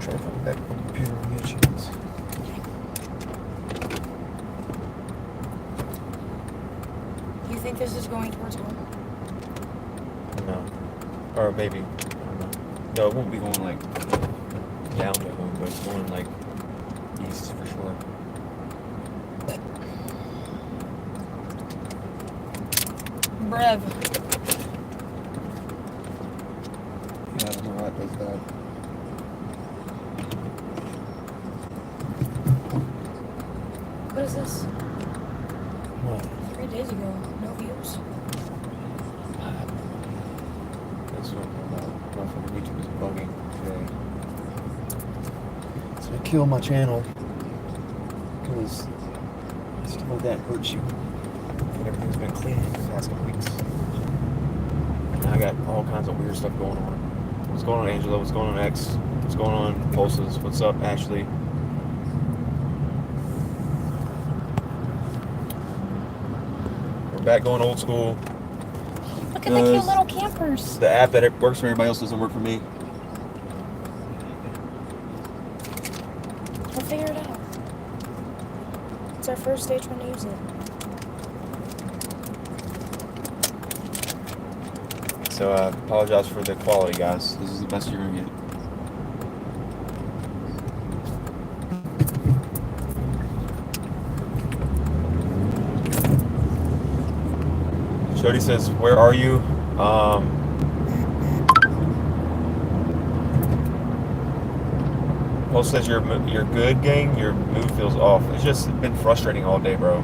try to find back on the computer when we get a chance. You think this is going towards home? No. Or maybe. I don't know. No, it won't be going like down to home, but it's going like east for sure. Brev. Yeah, I don't know why it does that. What is this? What? 3 days ago. No views. That's what motherfucking YouTube is bugging today. It's gonna kill my channel because stuff like that hurts you. And everything's been clean for the past couple weeks. Now I got all kinds of weird stuff going on. What's going on, Angela? What's going on, X? What's going on, Pulses? What's up, Ashley? We're back going old school. Look at the cute little campers. The app that works for everybody else doesn't work for me. We'll figure it out. It's our first day trying to use it. So I apologize for the quality, guys. This is the best you're gonna get. Jody says, "Where are you?" Post says, "You're good, gang. Your mood feels off." It's just been frustrating all day, bro.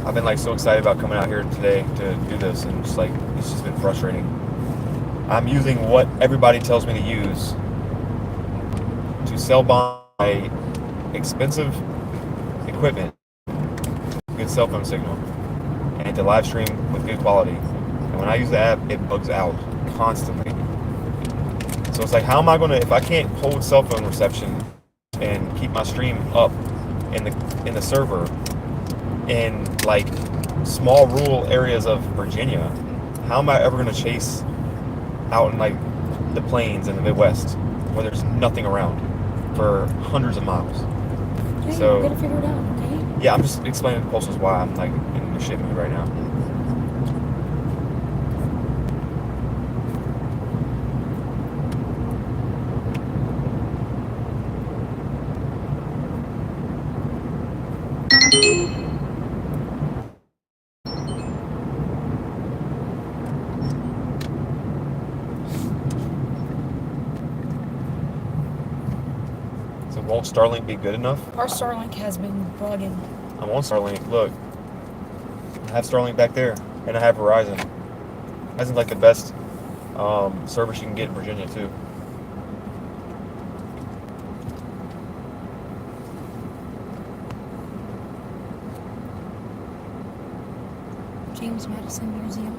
I've been like so excited about coming out here today to do this, and just like it's just been frustrating. I'm using what everybody tells me to use to sell by expensive equipment, good cell phone signal, and to live stream with good quality. And when I use the app, it bugs out constantly. So it's like, how am I gonna, if I can't hold cell phone reception and keep my stream up in the server in like small rural areas of Virginia, how am I ever gonna chase out in like the plains in the Midwest where there's nothing around for hundreds of miles? Hey, So we're gonna figure it out, okay? yeah, I'm just explaining to Pulses why I'm like in the shit mood right now. So won't Starlink be good enough? Our Starlink has been bugging. I'm on Starlink. Look, I have Starlink back there, and I have Verizon. Verizon's like the best service you can get in Virginia too. James Madison Museum.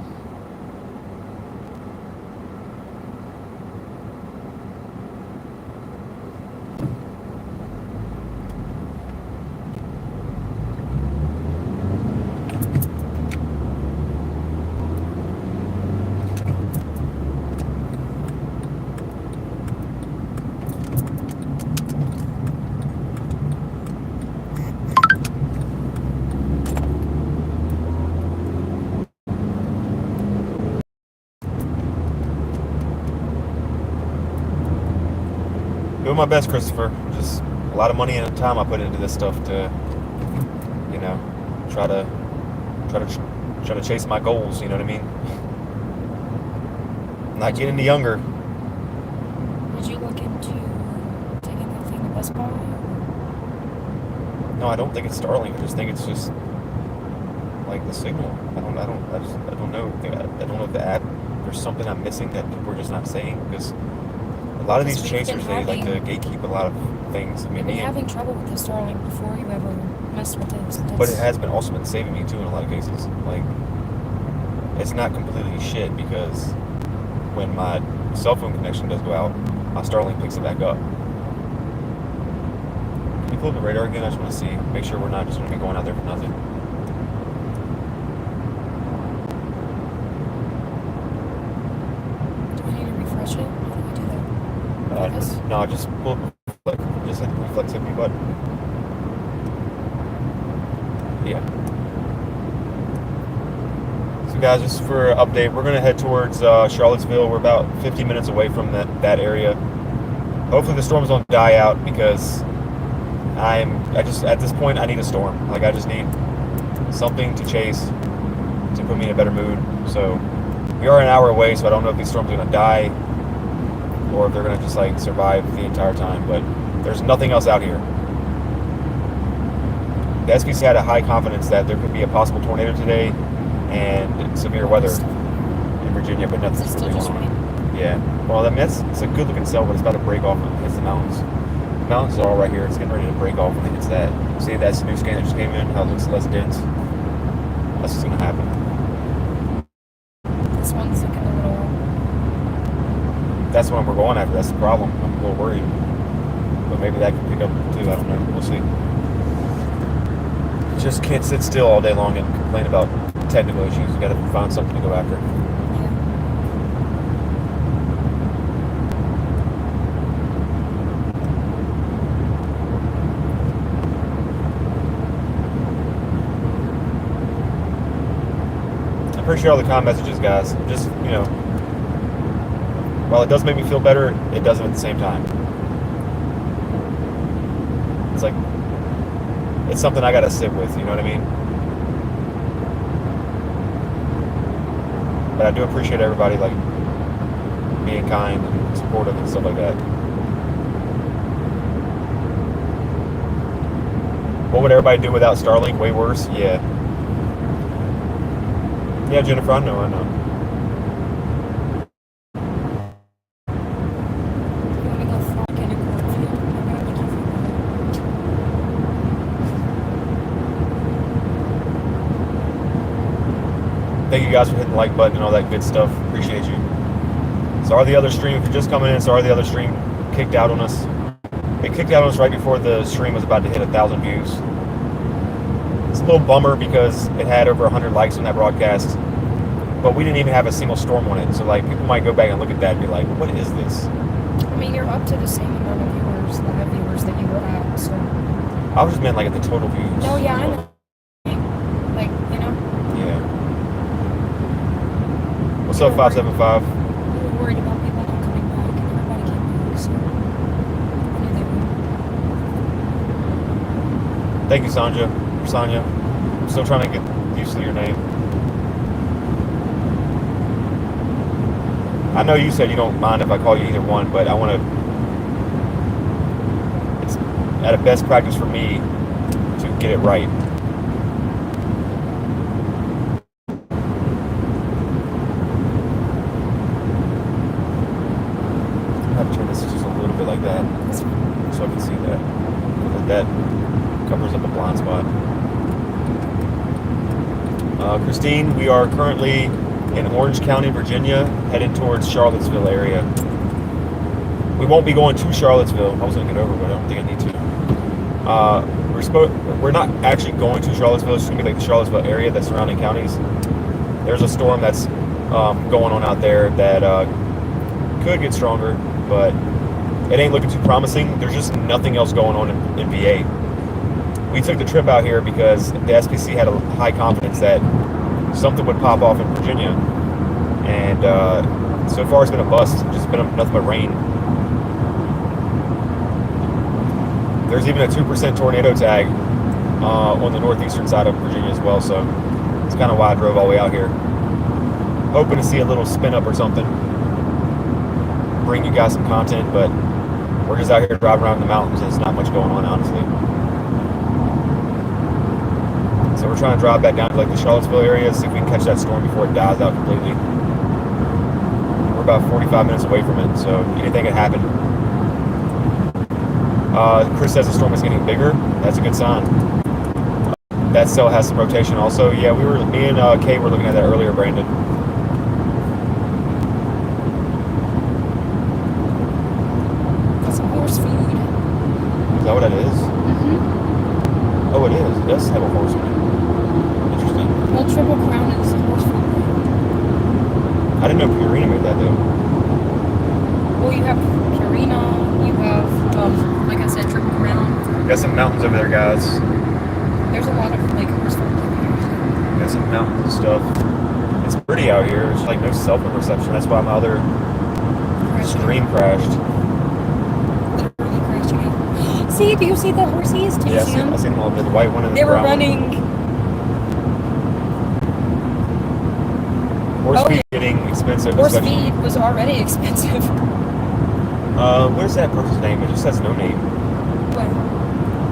Doing my best, Christopher. Just a lot of money and time I put into this stuff to, you know, try to chase my goals. You know what I mean? Not getting any younger. Did you look into taking that thing to Best Buy? No, I don't think it's Starlink. I just think it's just like the signal. I don't know. I don't know if the app. There's something I'm missing that people are just not saying, because a lot of these chasers, they like to gatekeep a lot of things. I mean, You've been having trouble with the Starlink before you ever messed with it. But it has been also been saving me too in a lot of cases. Like, it's not completely shit, because when my cell phone connection does go out, my Starlink picks it back up. Can you pull up the radar again? I just want to see, make sure we're not just going to be going out there for nothing. Do I need to refresh it? How do I do that? This? No, just just hit the reflexivity button. Yeah. So guys, just for an update, we're gonna head towards Charlottesville. We're about 50 minutes away from that area. Hopefully the storms don't die out because I just at this point I need a storm. Like I just need something to chase to put me in a better mood. So we are an hour away, so I don't know if these storms are gonna die or if they're gonna just like survive the entire time. But there's nothing else out here. The SPC had a high confidence that there could be a possible tornado today and severe weather in Virginia, but nothing's really going on. Yeah. Well, I mean, it's a good looking cell, but it's about to break off when it hits the mountains. The mountains are all right here. It's getting ready to break off when it hits that. See, that's the new scan that just came in, how it looks less dense. That's what's going to happen. This one's looking a little... That's what we're going after. That's the problem. I'm a little worried. But maybe that could pick up too. I don't know. We'll see. Just can't sit still all day long and complain about technical issues. You got to find something to go after. I appreciate all the kind messages, guys. Just, while it does make me feel better, it doesn't at the same time. It's like, it's something I gotta sit with, you know what I mean? But I do appreciate everybody, like, being kind and supportive and stuff like that. What would everybody do without Starlink? Way worse? Yeah. Yeah, Jennifer, I know. Thank you guys for hitting the like button and all that good stuff. Appreciate you. Sorry the other stream, if you're just coming in, sorry the other stream kicked out on us. It kicked out on us right before the stream was about to hit 1,000 views. It's a little bummer because it had over 100 likes on that broadcast, but we didn't even have a single storm on it. So like people might go back and look at that and be like, what is this? I mean, you're up to the same amount of viewers, live viewers that you were at, so. I was just meant like at the total views. Oh yeah, I know. Like, Yeah. What's up, 575? We were worried about people not coming back, and everybody came back, so. I knew they would. Thank you, Sonia. I'm still trying to get used to your name. I know you said you don't mind if I call you either one, but I want to... It's at a best practice for me to get it right. I have to turn this just a little bit like that so I can see that. That covers up a blind spot. Christine, we are currently in Orange County, Virginia, heading towards Charlottesville area. We won't be going to Charlottesville. I was going to get over, but I don't think I need to. We're not actually going to Charlottesville. It's going to be like the Charlottesville area, the surrounding counties. There's a storm that's going on out there that could get stronger, but it ain't looking too promising. There's just nothing else going on in VA. We took the trip out here because the SPC had a high confidence that something would pop off in Virginia, and so far it's been a bust. It's just been nothing but rain. There's even a 2% tornado tag on the northeastern side of Virginia as well, so it's kind of why I drove all the way out here, hoping to see a little spin up or something, bring you guys some content, but we're just out here driving around in the mountains and there's not much going on, honestly. So we're trying to drive back down to like the Charlottesville area, see if we can catch that storm before it dies out completely. We're about 45 minutes away from it, so anything can happen. Chris says the storm is getting bigger. That's a good sign. That cell has some rotation also. Yeah, me and Kay were looking at that earlier, Brandon. That's some horse feed. Is that what that is? Mm-hmm. Oh, it is. It does have a horse feed. Interesting. Well, Triple Crown is a horse feed. I didn't know Purina made that though. Well, you have Purina, Got some mountains over there, guys. There's a lot of like horse farms over here. Got some mountains and stuff. It's pretty out here. It's like no cell phone reception. That's why my other stream crashed. Literally crashing. See, do you see the horses? Do you see them? I seen them all. The white one and the They were brown running. Horse feed getting expensive. Horse feed was already expensive. Where's that person's name? It just says no name. What?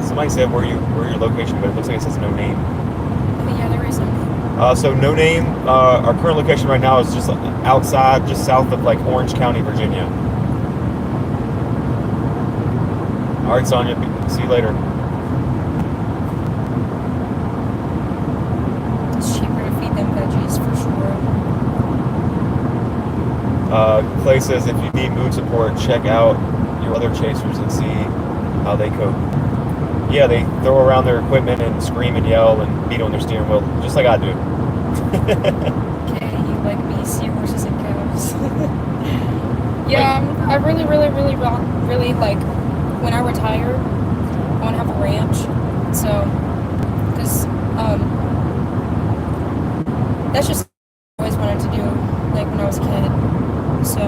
Somebody said where your location, but it looks like it says no name. Oh, yeah, there is no name. So no name. Our current location right now is just outside, just south of like Orange County, Virginia. All right, Sonia. See you later. It's cheaper to feed them veggies for sure. Clay says if you need mood support, check out your other chasers and see how they cope. Yeah, they throw around their equipment and scream and yell and beat on their steering wheel, just like I do. Okay, you like me, seahorses and cows. Yeah, I really like, when I retire, I want to have a ranch. So, because, that's just what I always wanted to do, like, when I was a kid. So.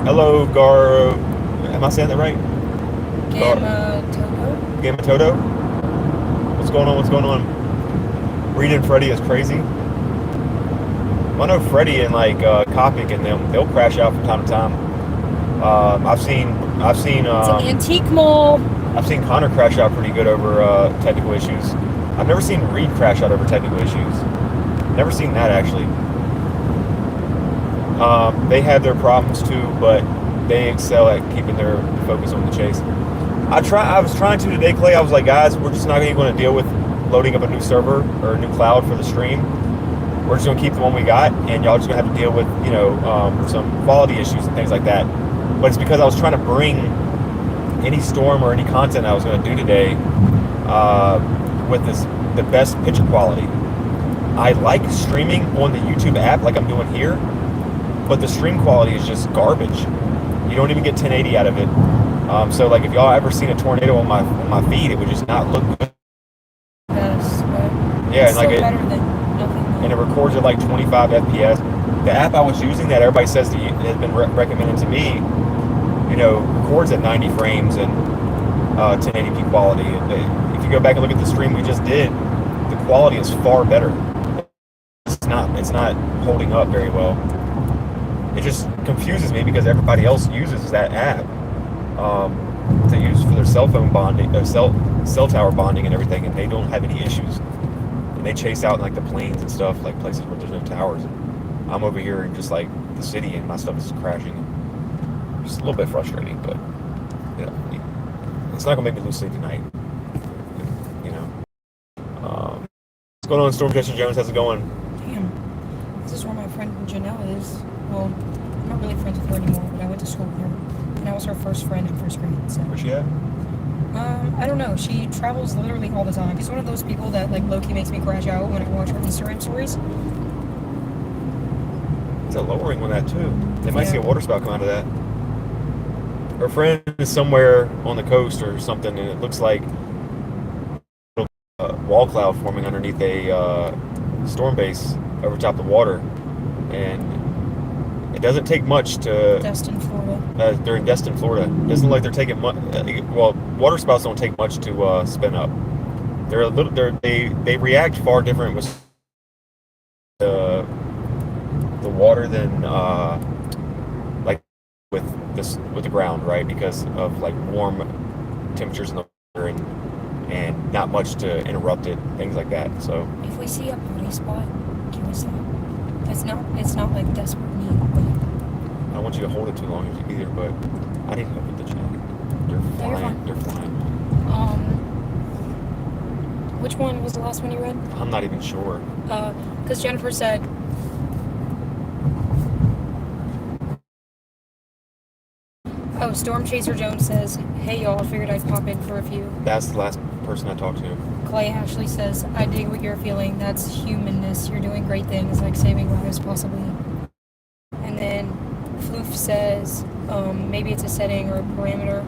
Hello, Gar. Am I saying that right? Gamma Toto? What's going on? What's going on? Reed and Freddie is crazy. I know Freddie and like Kopic and them, they'll crash out from time to time. I've seen it's an antique mall. I've seen Connor crash out pretty good over technical issues. I've never seen Reed crash out over technical issues. Never seen that actually. They have their problems too, but they excel at keeping their focus on the chase. I was trying to today, Clay. I was like, guys, we're just not even going to deal with loading up a new server or a new cloud for the stream. We're just going to keep the one we got, and y'all just going to have to deal with, some quality issues and things like that. But it's because I was trying to bring any storm or any content I was going to do today with the best picture quality. I like streaming on the YouTube app like I'm doing here, but the stream quality is just garbage. You don't even get 1080 out of it. So like if y'all ever seen a tornado on my feed, it would just not look good. Yes, but yeah, it's and like still better than nothing. And it records at like 25 FPS. The app I was using that everybody says has been recommended to me, records at 90 frames and 1080p quality. If you go back and look at the stream we just did, the quality is far better. It's not holding up very well. It just confuses me because everybody else uses that app to use for their cell phone bonding, cell tower bonding and everything, and they don't have any issues. And they chase out in like the plains and stuff, like places where there's no towers. And I'm over here in just like the city, and my stuff is crashing. Just a little bit frustrating, but it's not gonna make me lose sleep tonight. What's going on, Stormcatcher Jones? How's it going? Damn, this is where my friend Janelle is. Well, I'm not really friends with her anymore, but I went to school with her, and I was her first friend in first grade. So. Where's she at? I don't know. She travels literally all the time. She's one of those people that like low-key makes me crash out when I watch her Instagram stories. It's a lowering on that too. They might see a water spout come out of that. Her friend is somewhere on the coast or something, and it looks like a wall cloud forming underneath a storm base over top of the water, and it doesn't take much to. Destin, Florida. They're in Destin, Florida. It doesn't look like they're taking much. Well, water spouts don't take much to spin up. They're a little. They react far different with the water than like with the ground, right? Because of like warm temperatures in the water and not much to interrupt it, things like that. So if we see a body spot, can we stop? It's not like desperate need, but I don't want you to hold it too long either, but I need help with the chat. You're flying. Which one was the last one you read? I'm not even sure. Because Jennifer said, oh, Storm Chaser Jones says, hey y'all, figured I'd pop in for a few. That's the last person I talked to. Clay Ashley says, I dig what you're feeling. That's humanness. You're doing great things, like saving lives possibly. And then Floof says, maybe it's a setting or a parameter.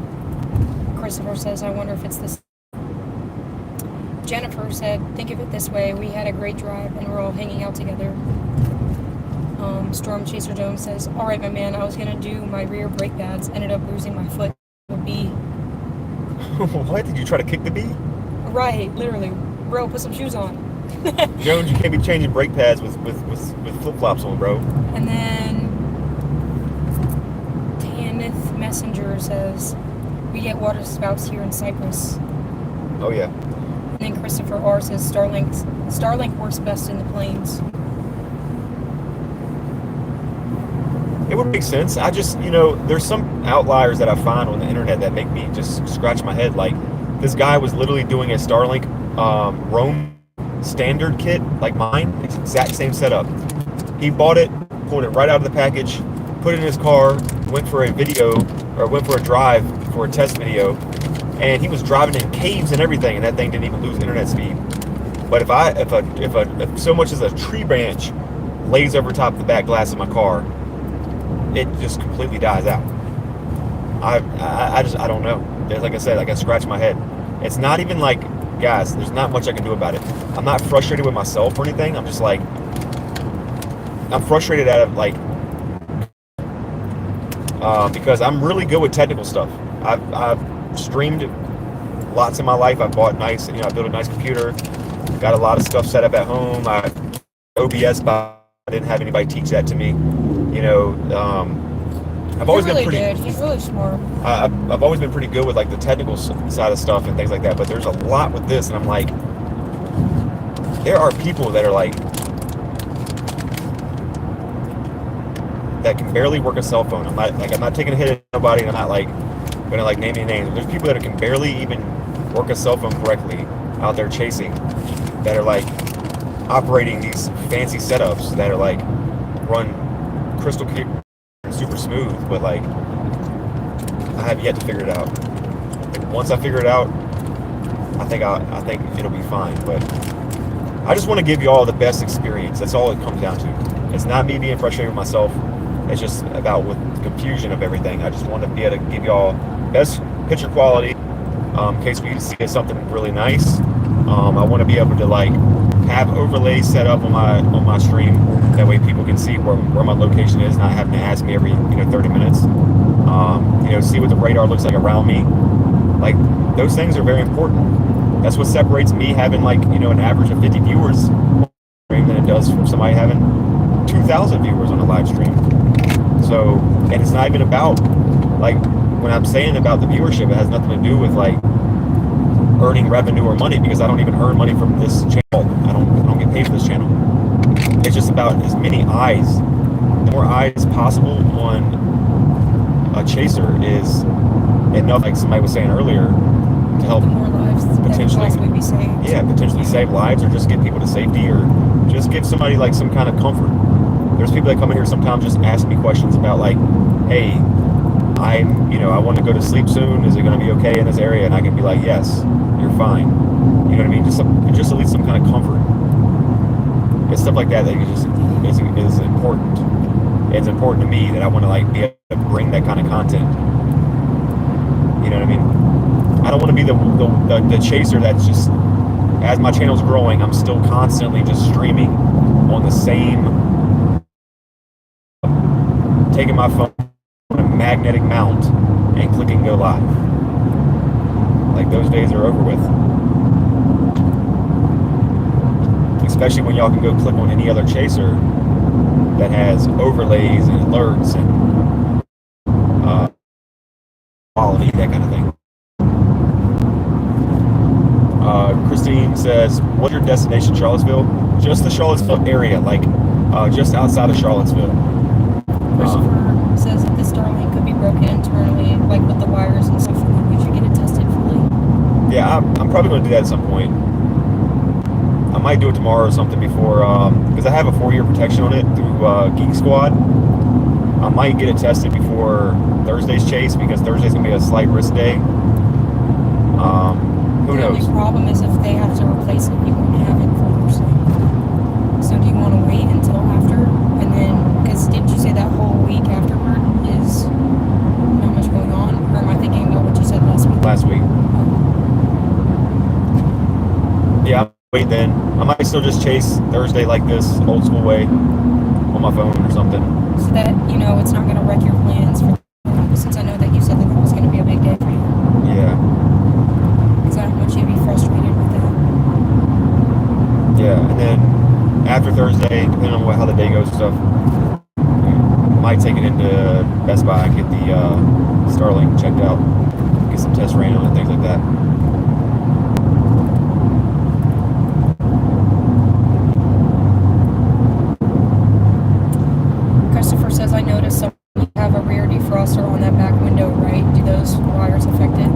Christopher says, I wonder if it's this. Jennifer said, think of it this way. We had a great drive and we're all hanging out together. Storm Chaser Dome says, all right, my man, I was going to do my rear brake pads. Ended up losing my foot. A bee. What? Did you try to kick the bee? Right, literally. Bro, put some shoes on. Jones, you can't be changing brake pads with flip-flops on, bro. And then Tanith Messenger says, we get water spouts here in Cyprus. Oh, yeah. And then Christopher R says, Starlink works best in the plains. It would make sense. I just, there's some outliers that I find on the internet that make me just scratch my head. Like, this guy was literally doing a Starlink Roam standard kit, like mine. It's the exact same setup. He bought it, pulled it right out of the package, put it in his car, went for a drive for a test video, and he was driving in caves and everything, and that thing didn't even lose internet speed. But if so much as a tree branch lays over top of the back glass of my car, it just completely dies out. I don't know. Like I said, I scratch my head. It's not even like, guys, there's not much I can do about it. I'm not frustrated with myself or anything. I'm just like, I'm frustrated because I'm really good with technical stuff. I've streamed lots in my life. I built a nice computer, got a lot of stuff set up at home. I OBS, but I didn't have anybody teach that to me. I've always been pretty good. He's really smart. I've always been pretty good with like the technical side of stuff and things like that. But there's a lot with this, and I'm like, there are people that are like, that can barely work a cell phone. I'm not taking a hit at nobody, and I'm not like gonna like name any names. There's people that can barely even work a cell phone correctly out there chasing, that are like operating these fancy setups that are like run crystal clear and super smooth, but like I have yet to figure it out. Once I figure it out, I think it'll be fine. But I just want to give you all the best experience. That's all it comes down to. It's not me being frustrated with myself. It's just about with the confusion of everything. I just want to be able to give y'all best picture quality in case we see something really nice. I want to be able to like have overlays set up on my stream. That way people can see where my location is, not having to ask me every 30 minutes. See what the radar looks like around me. Like, those things are very important. That's what separates me having like an average of 50 viewers than it does from somebody having 2,000 viewers on a live stream. So, and it's not even about like, when I'm saying about the viewership, it has nothing to do with like earning revenue or money, because I don't even earn money from this channel. I don't get paid for this channel. It's just about as many eyes, the more eyes possible on a chaser is enough, like somebody was saying earlier, to help more lives potentially be saved. Yeah, potentially save lives, or just get people to safety, or just give somebody like some kind of comfort. There's people that come in here sometimes just ask me questions about like, hey, I want to go to sleep soon. Is it going to be okay in this area? And I can be like, yes, you're fine. You know what I mean? Just at least some kind of comfort. It's stuff like that is important. It's important to me that I want to like be able to bring that kind of content. You know what I mean? I don't want to be the chaser that's just, as my channel's growing, I'm still constantly just streaming on the same, taking my phone on a magnetic mount and clicking go live. Like, those days are over with. Especially when y'all can go click on any other chaser that has overlays and alerts and quality, that kind of thing. Christine says, what's your destination, Charlottesville? Just the Charlottesville area, like just outside of Charlottesville. Christopher says that the Starlink could be broken internally, like with the wires and stuff. We should get it tested fully. Yeah, I'm probably going to do that at some point. I might do it tomorrow or something before, because I have a 4-year protection on it through Geek Squad. I might get it tested before Thursday's chase, because Thursday's going to be a slight risk day. Who knows? The only problem is if they have to replace it, you won't have it for your sleep. So do you want to wait until after? And then, because didn't you say that whole week afterward is not much going on? Or am I thinking about what you said last week? last week. Yeah, I'll wait then. I might still just chase Thursday like this, old school way, on my phone or something. So that, it's not going to wreck your plans since I know that you said that was going to be a big day for you. Yeah. Because I don't want you to be frustrated with that. Yeah, and then after Thursday, depending on how the day goes and stuff, I might take it into Best Buy and get the Starlink checked out, get some tests ran on it, things like that. Christopher says, I noticed you have a rear defroster on that back window, right? Do those wires affect it?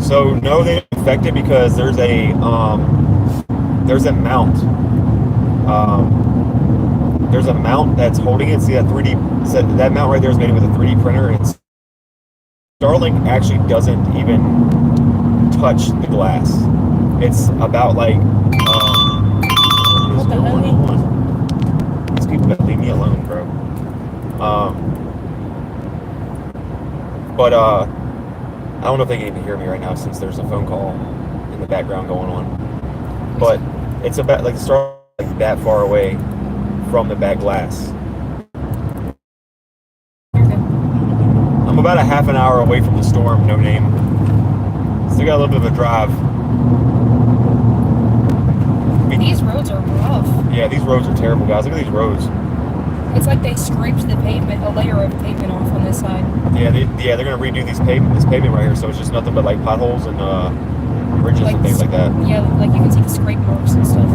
So no, they don't affect it because there's a mount. There's a mount that's holding it. See that 3D? So that mount right there is made with a 3D printer, and Starlink actually doesn't even touch the glass. It's about like. What the hell? These people gotta leave me alone, bro. But I don't know if they can even hear me right now since there's a phone call in the background going on. But it's about like the Starlink like that far away from the back glass. I'm about a half an hour away from the storm, no name. Still got a little bit of a drive. These roads are rough. Yeah, these roads are terrible, guys. Look at these roads. It's like they scraped the pavement, a layer of pavement off on this side. Yeah, they're gonna redo this pavement right here, so it's just nothing but like potholes and bridges Like and things like that. Yeah, like you can see the scrape marks and stuff.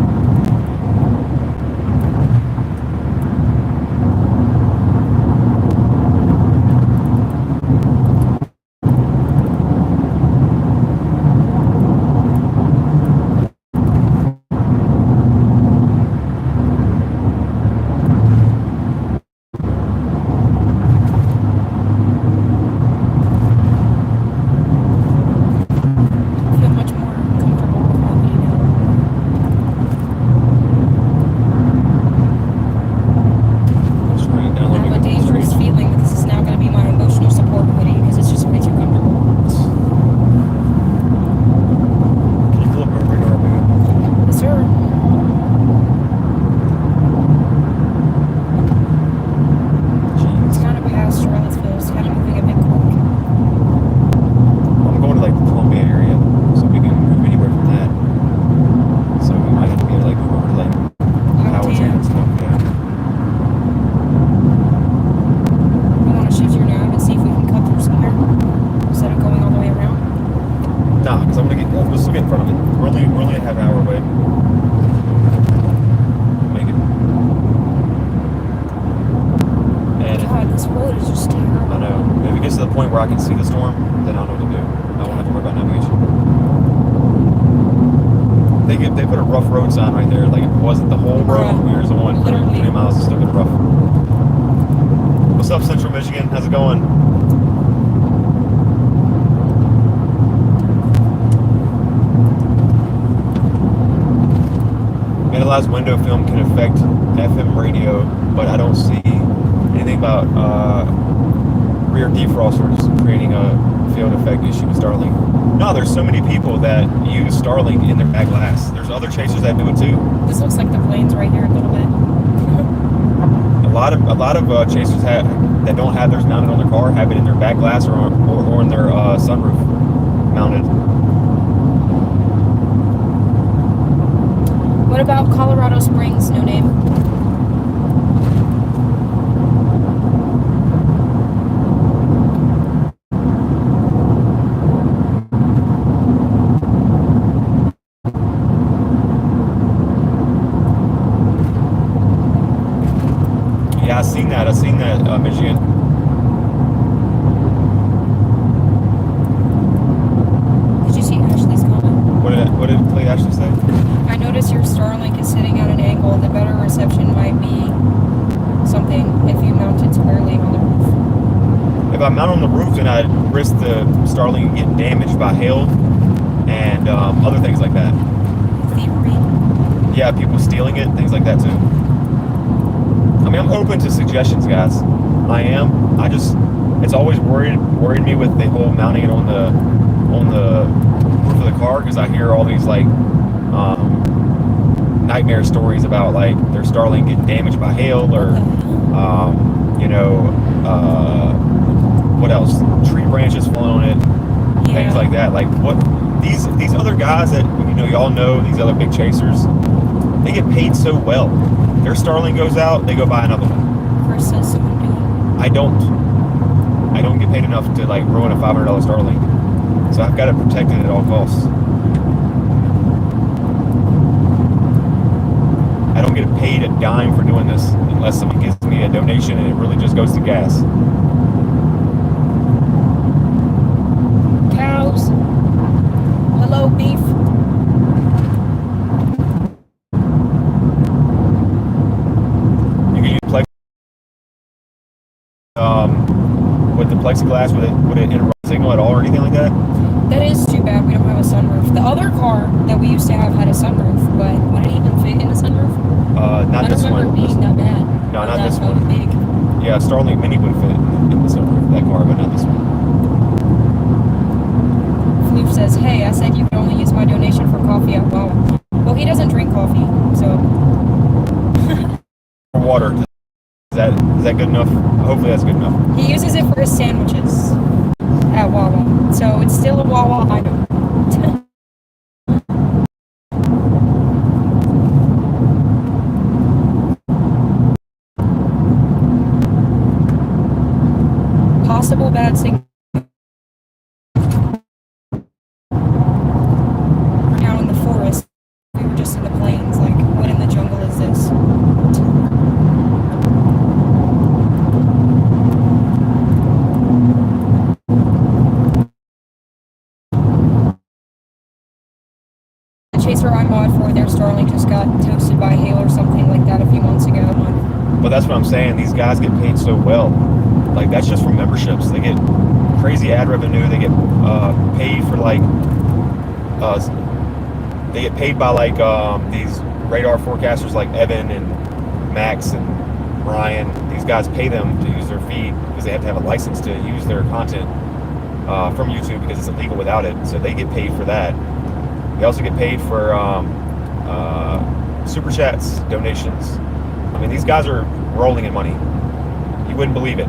Where I can see the storm, then I'll know what to do. I won't have to worry about navigation. They put a rough road sign right there, like it wasn't the whole road. Here's the one, 20 miles, it's still been rough. What's up, Central Michigan? How's it going? Metalized window film can affect FM radio, but I don't see anything about rear defrosters creating a field effect issue with Starlink. No, there's so many people that use Starlink in their back glass. There's other chasers that do it too. This looks like the planes right here a little bit. A lot of chasers that don't have theirs mounted on their car have it in their back glass or in their sunroof mounted. What about Colorado Springs? No name. Yeah, I've seen that, Michigan. Did you see Ashley's comment? What did Ashley say? I noticed your Starlink is sitting at an angle. The better reception might be something if you mount it squarely on the roof. If I mount on the roof, then I'd risk the Starlink getting damaged by hail and other things like that. Thievery? Yeah, people stealing it, things like that too. I mean, I'm open to suggestions, guys. I am. it's always worried me with the whole mounting it on the roof of the car, because I hear all these like nightmare stories about like their Starlink getting damaged by hail, or you know, what else? Tree branches falling on it, things like that. Like what these other guys that y'all know, these other big chasers, they get paid so well. Their Starlink goes out, they go buy another one. Chris says someone do it. I don't get paid enough to like ruin a $500 Starlink, so I've got to protect it at all costs. I don't get paid a dime for doing this unless someone gives me a donation, and it really just goes to gas. Cows. Hello, beef. You can use with the plexiglass, would it interrupt signal at all or anything like that? That is too bad we don't have a sunroof. The other car that we used to have had a sunroof, but would it even fit in a sunroof? Not this one. I don't remember being that bad. No, not this one. Big. Yeah, Starlink Mini would fit in the sunroof, that car, but not this one. Floof says, hey, I said you could only use my donation for coffee at Wawa. Well, he doesn't drink coffee, so. For water. Is that good enough? Hopefully that's good enough. He uses it for his sandwiches at Wawa. So it's still a Wawa item. Possible bad signal. We're down in the forest. We were just in the plains. Like, what in the jungle is this? The chaser I mod for their Starlink just got toasted by hail or something like that a few months ago. But that's what I'm saying. These guys get paid so well. Like, that's just from memberships. They get crazy ad revenue. They get paid for like they get paid by like these radar forecasters like Evan and Max and Ryan. These guys pay them to use their feed because they have to have a license to use their content from YouTube, because it's illegal without it. So they get paid for that. They also get paid for super chats, donations. I mean, these guys are rolling in money. You wouldn't believe it.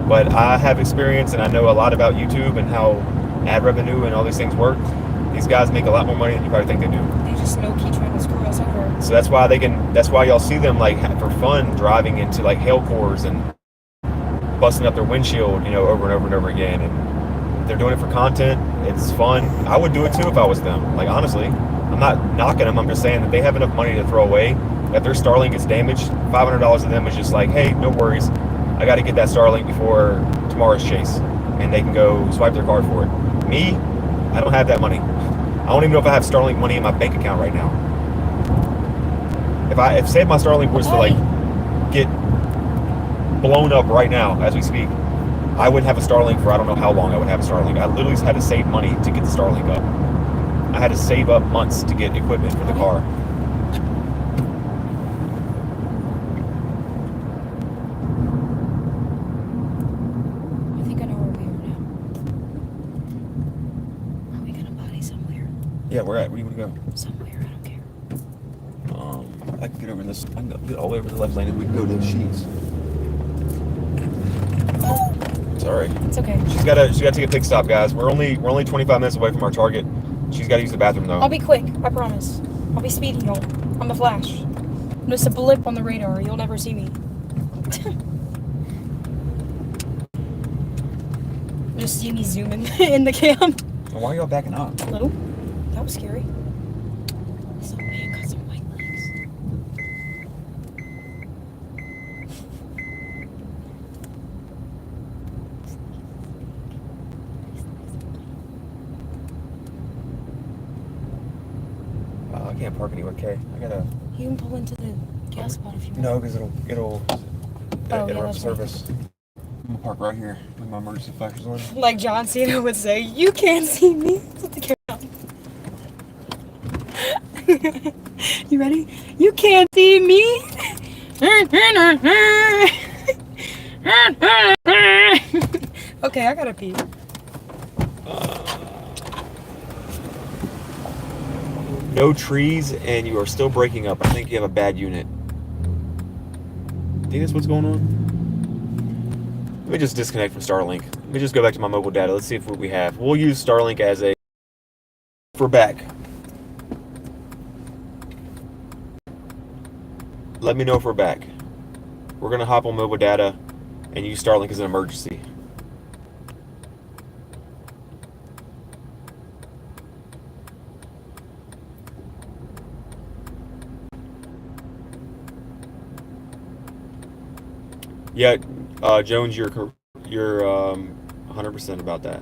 But I have experience, and I know a lot about YouTube and how ad revenue and all these things work. These guys make a lot more money than you probably think they do. They just know keep trying to screw us over. So that's why that's why y'all see them like for fun driving into like hail cores and busting up their windshield, over and over and over again. And they're doing it for content. It's fun. I would do it too if I was them. Like, honestly, I'm not knocking them. I'm just saying that they have enough money to throw away. If their Starlink gets damaged, $500 to them is just like, hey, no worries. I got to get that Starlink before tomorrow's chase, and they can go swipe their card for it. Me, I don't have that money. I don't even know if I have Starlink money in my bank account right now. If say my Starlink was to like get blown up right now as we speak, I wouldn't have a Starlink for I don't know how long I would have a Starlink. I literally had to save money to get the Starlink up. I had to save up months to get equipment for the car. Yeah, where at? Where you want to go? Somewhere, I don't care. I can get over this. I can get all the way over the left lane, and we can go to the sheets. Sorry. It's okay. She's got to take a pit stop, guys. We're only 25 minutes away from our target. She's got to use the bathroom though. I'll be quick. I promise. I'll be speeding, y'all. I'm the Flash. I'm just a blip on the radar. You'll never see me. Just see me zooming in the cam. Well, why are y'all backing up? Hello? That was scary. This old man got some white legs. I can't park anywhere, Kay. I gotta. You can pull into the gas spot if you want. No, because it'll interrupt that's service. Right. I'm gonna park right here with my emergency flashers on. Like John Cena would say, you can't see me. Put the camera on. You ready? You can't see me. Okay, I gotta pee. No trees, and you are still breaking up. I think you have a bad unit. Think that's what's going on? Let me just disconnect from Starlink. Let me just go back to my mobile data. Let's see if what we have. We'll use Starlink as a... We're back. Let me know if we're back. We're going to hop on mobile data and use Starlink as an emergency. Yeah, Jones, you're 100% about that.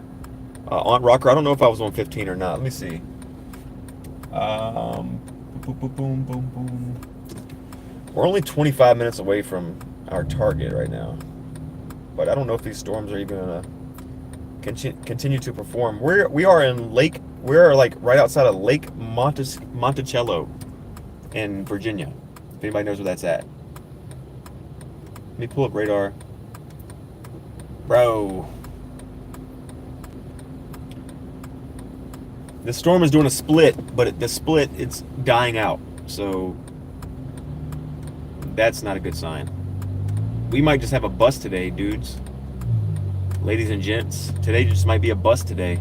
On Rocker, I don't know if I was on 15 or not. Let me see. Boom, boom, boom, boom, boom. We're only 25 minutes away from our target right now, but I don't know if these storms are even gonna continue to perform. We are in Lake. We're like right outside of Lake Monticello in Virginia. If anybody knows where that's at. Let me pull up radar. Bro. The storm is doing a split, but the split, it's dying out. So that's not a good sign. We might just have a bust today, dudes. Ladies and gents. Today just might be a bust today.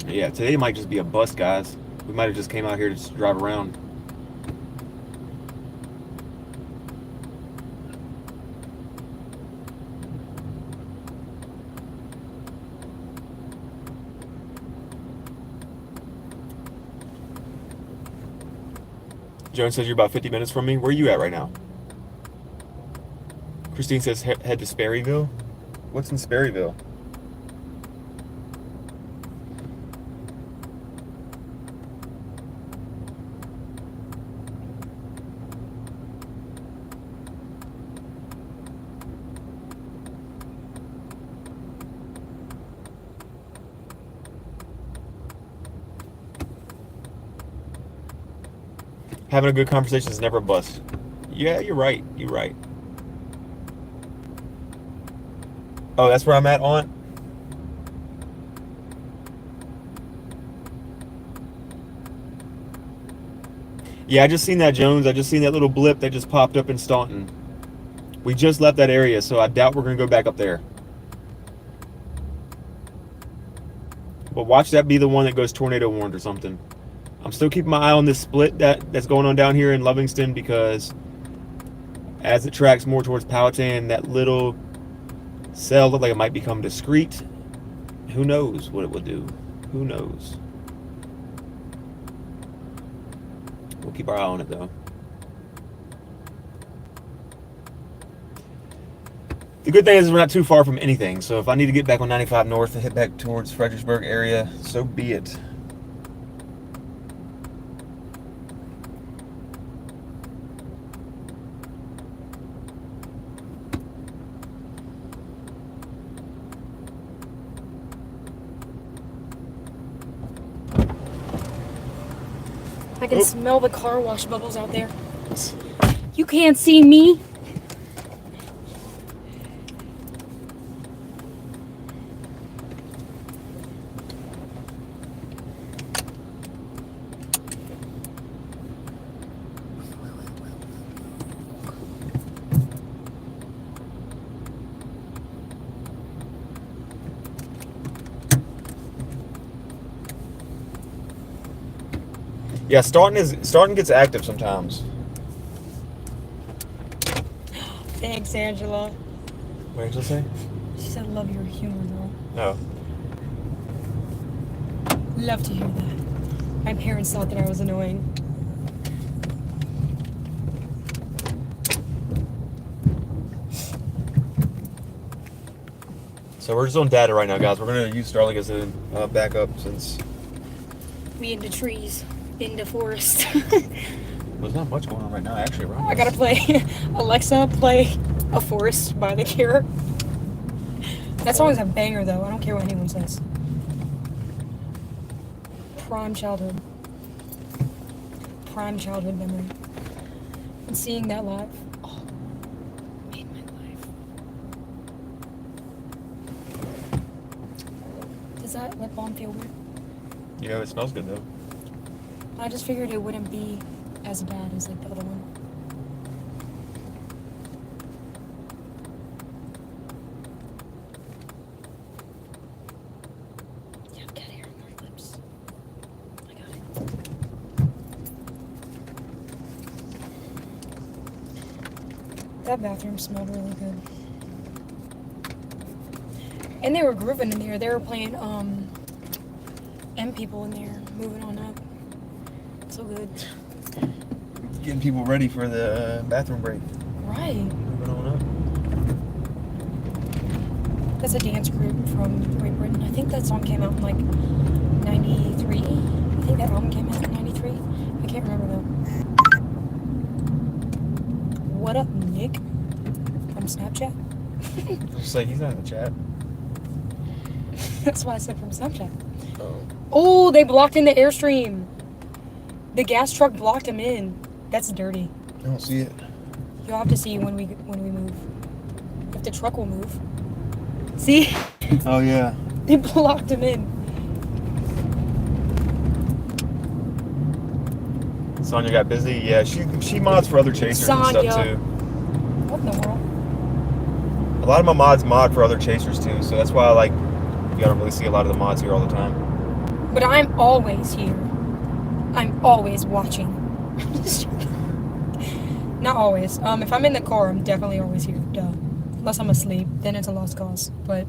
Yeah, today might just be a bust, guys. We might have just came out here to just drive around. Joan says you're about 50 minutes from me. Where are you at right now? Christine says head to Sperryville. What's in Sperryville? Having a good conversation is never a bust. Yeah, you're right. You're right. Oh, that's where I'm at on? Yeah, I just seen that, Jones. I just seen that little blip that just popped up in Staunton. We just left that area, so I doubt we're going to go back up there. But watch that be the one that goes tornado warned or something. I'm still keeping my eye on this split that's going on down here in Livingston, because as it tracks more towards Powhatan, that little cell looked like it might become discrete. Who knows what it will do? Who knows? We'll keep our eye on it, though. The good thing is we're not too far from anything, so if I need to get back on 95 North and head back towards Fredericksburg area, so be it. I can smell the car wash bubbles out there. You can't see me. Yeah, Staunton gets active sometimes. Thanks, Angela. What did Angela say? She said, "Love your humor, girl." No. Love to hear that. My parents thought that I was annoying. So we're just on data right now, guys. We're going to use Starlink as a backup since... We into trees, into forest. There's not much going on right now, actually, around I gotta play Alexa, play A Forest by The Cure. That song is a banger, though. I don't care what anyone says. Prime childhood memory. And seeing that live, oh, made my life. Does that lip balm feel weird? Yeah, it smells good though. I just figured it wouldn't be as bad as like the other one. Yeah, I've got hair on my lips. I got it. That bathroom smelled really good. And they were grooving in there. They were playing M people in there, moving on up. So good. Getting people ready for the bathroom break. Right. Moving on up. That's a dance group from Great Britain. I think that song came out in like 93. I think that album came out in 93. I can't remember though. What up, Nick? From Snapchat? Just like he's not in the chat. That's why I said from Snapchat. Oh. Oh, they blocked in the Airstream. The gas truck blocked him in. That's dirty. I don't see it. You'll have to see when we move. If the truck will move. See? Oh yeah. They blocked him in. Sonya got busy. Yeah, she mods for other chasers Sonya. and stuff too. What in the world? A lot of my mods mod for other chasers too, so that's why I like. You don't really see a lot of the mods here all the time. But I'm always here. I'm always watching. Not always. If I'm in the car, I'm definitely always here. Duh. Unless I'm asleep, then it's a lost cause. But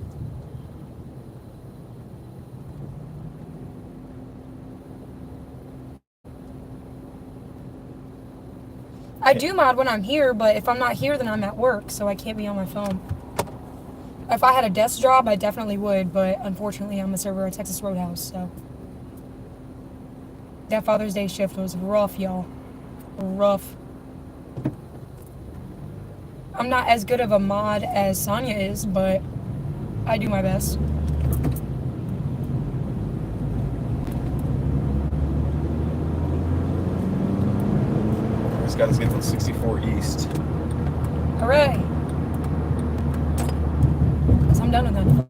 I do mod when I'm here, but if I'm not here, then I'm at work, so I can't be on my phone. If I had a desk job, I definitely would, but unfortunately, I'm a server at Texas Roadhouse, so. That Father's Day shift was rough, y'all. Rough. I'm not as good of a mod as Sonya is, but I do my best. Just got us getting to 64 East. Hooray! Because I'm done with that.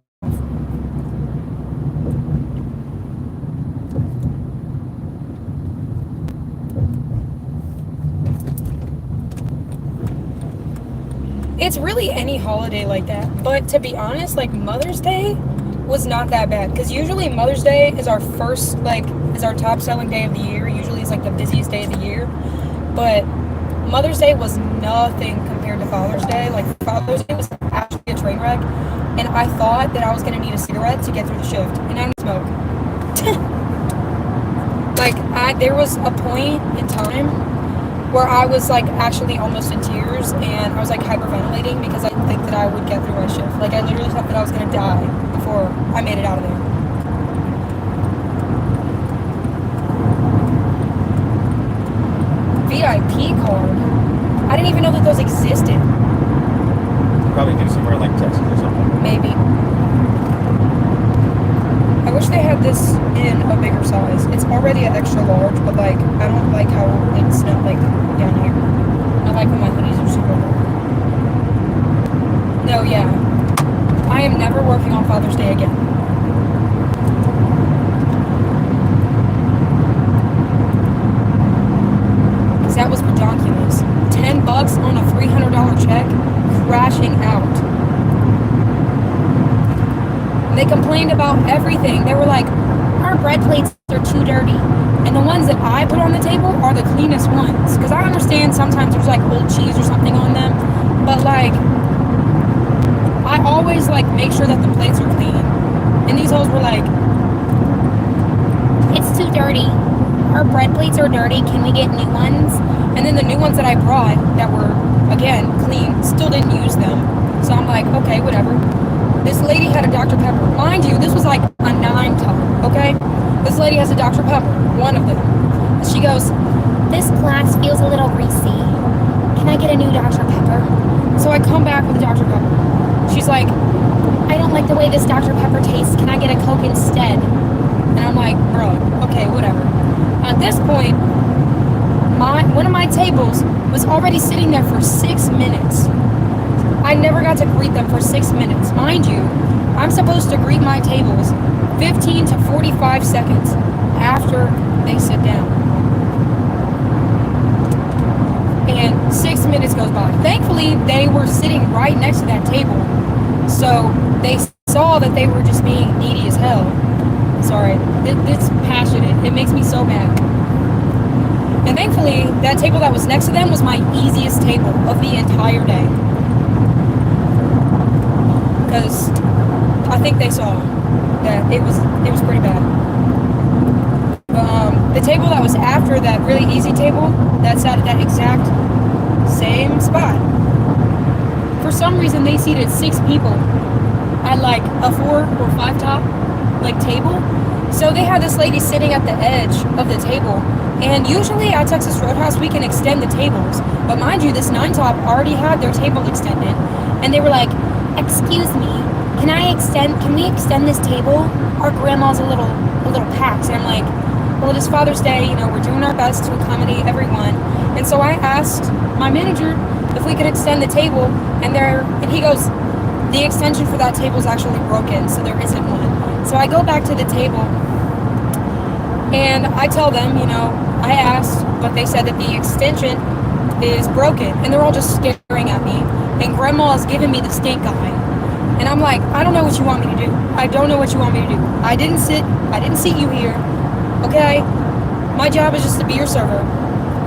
It's really any holiday like that. But to be honest, like Mother's Day was not that bad. Because usually Mother's Day is our first, is our top selling day of the year. Usually it's like the busiest day of the year. But Mother's Day was nothing compared to Father's Day. Like Father's Day was actually a train wreck. And I thought that I was going to need a cigarette to get through the shift. And I didn't smoke. There was a point in time where I was actually almost in tears, and I was hyperventilating because I didn't think that I would get through my shift. I literally thought that I was gonna die before I made it out of there. VIP card? I didn't even know that those existed. Probably do somewhere in Texas or something. Maybe. I wish they had this in a bigger size. It's already an extra large, but I don't like how it's not down here. I like when my hoodies are super long. No, yeah. I am never working on Father's Day again. Because that was ridiculous. $10 on a $300 check, crashing out. They complained about everything. They were like, our bread plates are too dirty. And the ones that I put on the table are the cleanest ones. Because I understand sometimes there's old cheese or something on them. But I always make sure that the plates are clean. And these hoes were like, it's too dirty. Our bread plates are dirty. Can we get new ones? And then the new ones that I brought that were, again, clean, still didn't use them. So I'm like, okay, whatever. This lady had a Dr. Pepper. Mind you, this was a 9-ton, okay? This lady has a Dr. Pepper, one of them. She goes, this glass feels a little greasy. Can I get a new Dr. Pepper? So I come back with a Dr. Pepper. She's like, I don't like the way this Dr. Pepper tastes. Can I get a Coke instead? And I'm like, bro, okay, whatever. At this point, one of my tables was already sitting there for 6 minutes. I never got to greet them for 6 minutes. Mind you, I'm supposed to greet my tables 15 to 45 seconds after they sit down. And 6 minutes goes by. Thankfully, they were sitting right next to that table. So they saw that they were just being needy as hell. Sorry, it's passionate. It makes me so mad. And thankfully, that table that was next to them was my easiest table of the entire day. Because I think they saw that it was pretty bad. The table that was after that really easy table, that sat at that exact same spot. For some reason, they seated 6 people at like a 4 or 5 top like table. So they had this lady sitting at the edge of the table. And usually at Texas Roadhouse, we can extend the tables. But mind you, this 9 top already had their table extended. And they were like, "Excuse me, can we extend this table? Our grandma's a little packed." And I'm like, "Well, it is Father's Day, you know, we're doing our best to accommodate everyone." And so I asked my manager if we could extend the table, and he goes, "The extension for that table is actually broken, so there isn't one." So I go back to the table, and I tell them, you know, I asked, but they said that the extension is broken, and they're all just staring at me, and Grandma is giving me the stink eye. And I'm like, "I don't know what you want me to do. I don't know what you want me to do. I didn't seat you here, okay? My job is just to be your server.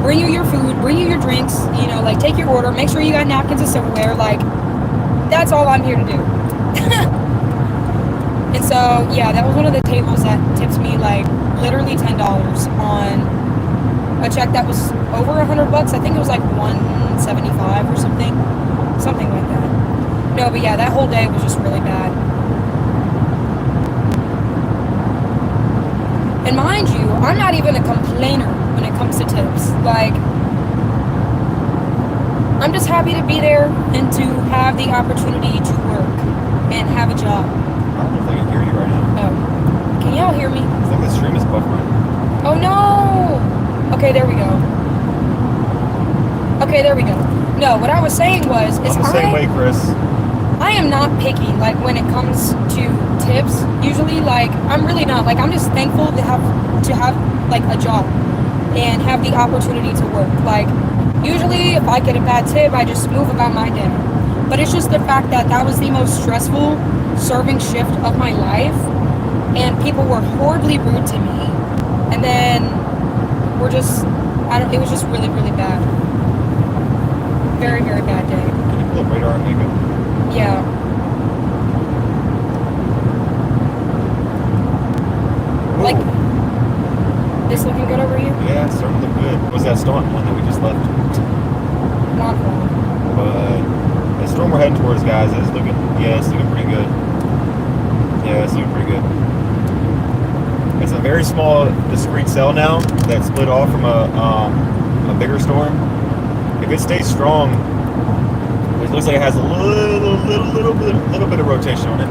Bring you your food, bring you your drinks, you know, like take your order, make sure you got napkins and silverware, like, that's all I'm here to do." And so, yeah, that was one of the tables that tipped me like literally $10 on a check that was over $100. I think it was like $175 or something like that. No, but yeah, that whole day was just really bad. And mind you, I'm not even a complainer when it comes to tips. Like, I'm just happy to be there and to have the opportunity to work and have a job. I don't know if I can hear you right now. Oh, can y'all hear me? I think the stream is buffering. Oh no! Okay, there we go. No, what I was saying was, I'm the same way, Chris. I am not picky, like, when it comes to tips. Usually, like, I'm really not. Like, I'm just thankful to have like, a job and have the opportunity to work. Like, usually, if I get a bad tip, I just move about my day. But it's just the fact that that was the most stressful serving shift of my life, and people were horribly rude to me. And then it was just really, really bad. Very, very bad day. Can you pull up radar and make it? Yeah. Ooh. Like, this looking good over here? Yeah, it's starting to look good. What was that storm one that we just left? Not wrong. But the storm we're heading towards, guys, it's looking pretty good. Yeah, it's looking pretty good. It's a very small, discrete cell now that split off from a bigger storm. If it stays strong, it looks like it has a little bit of rotation on it.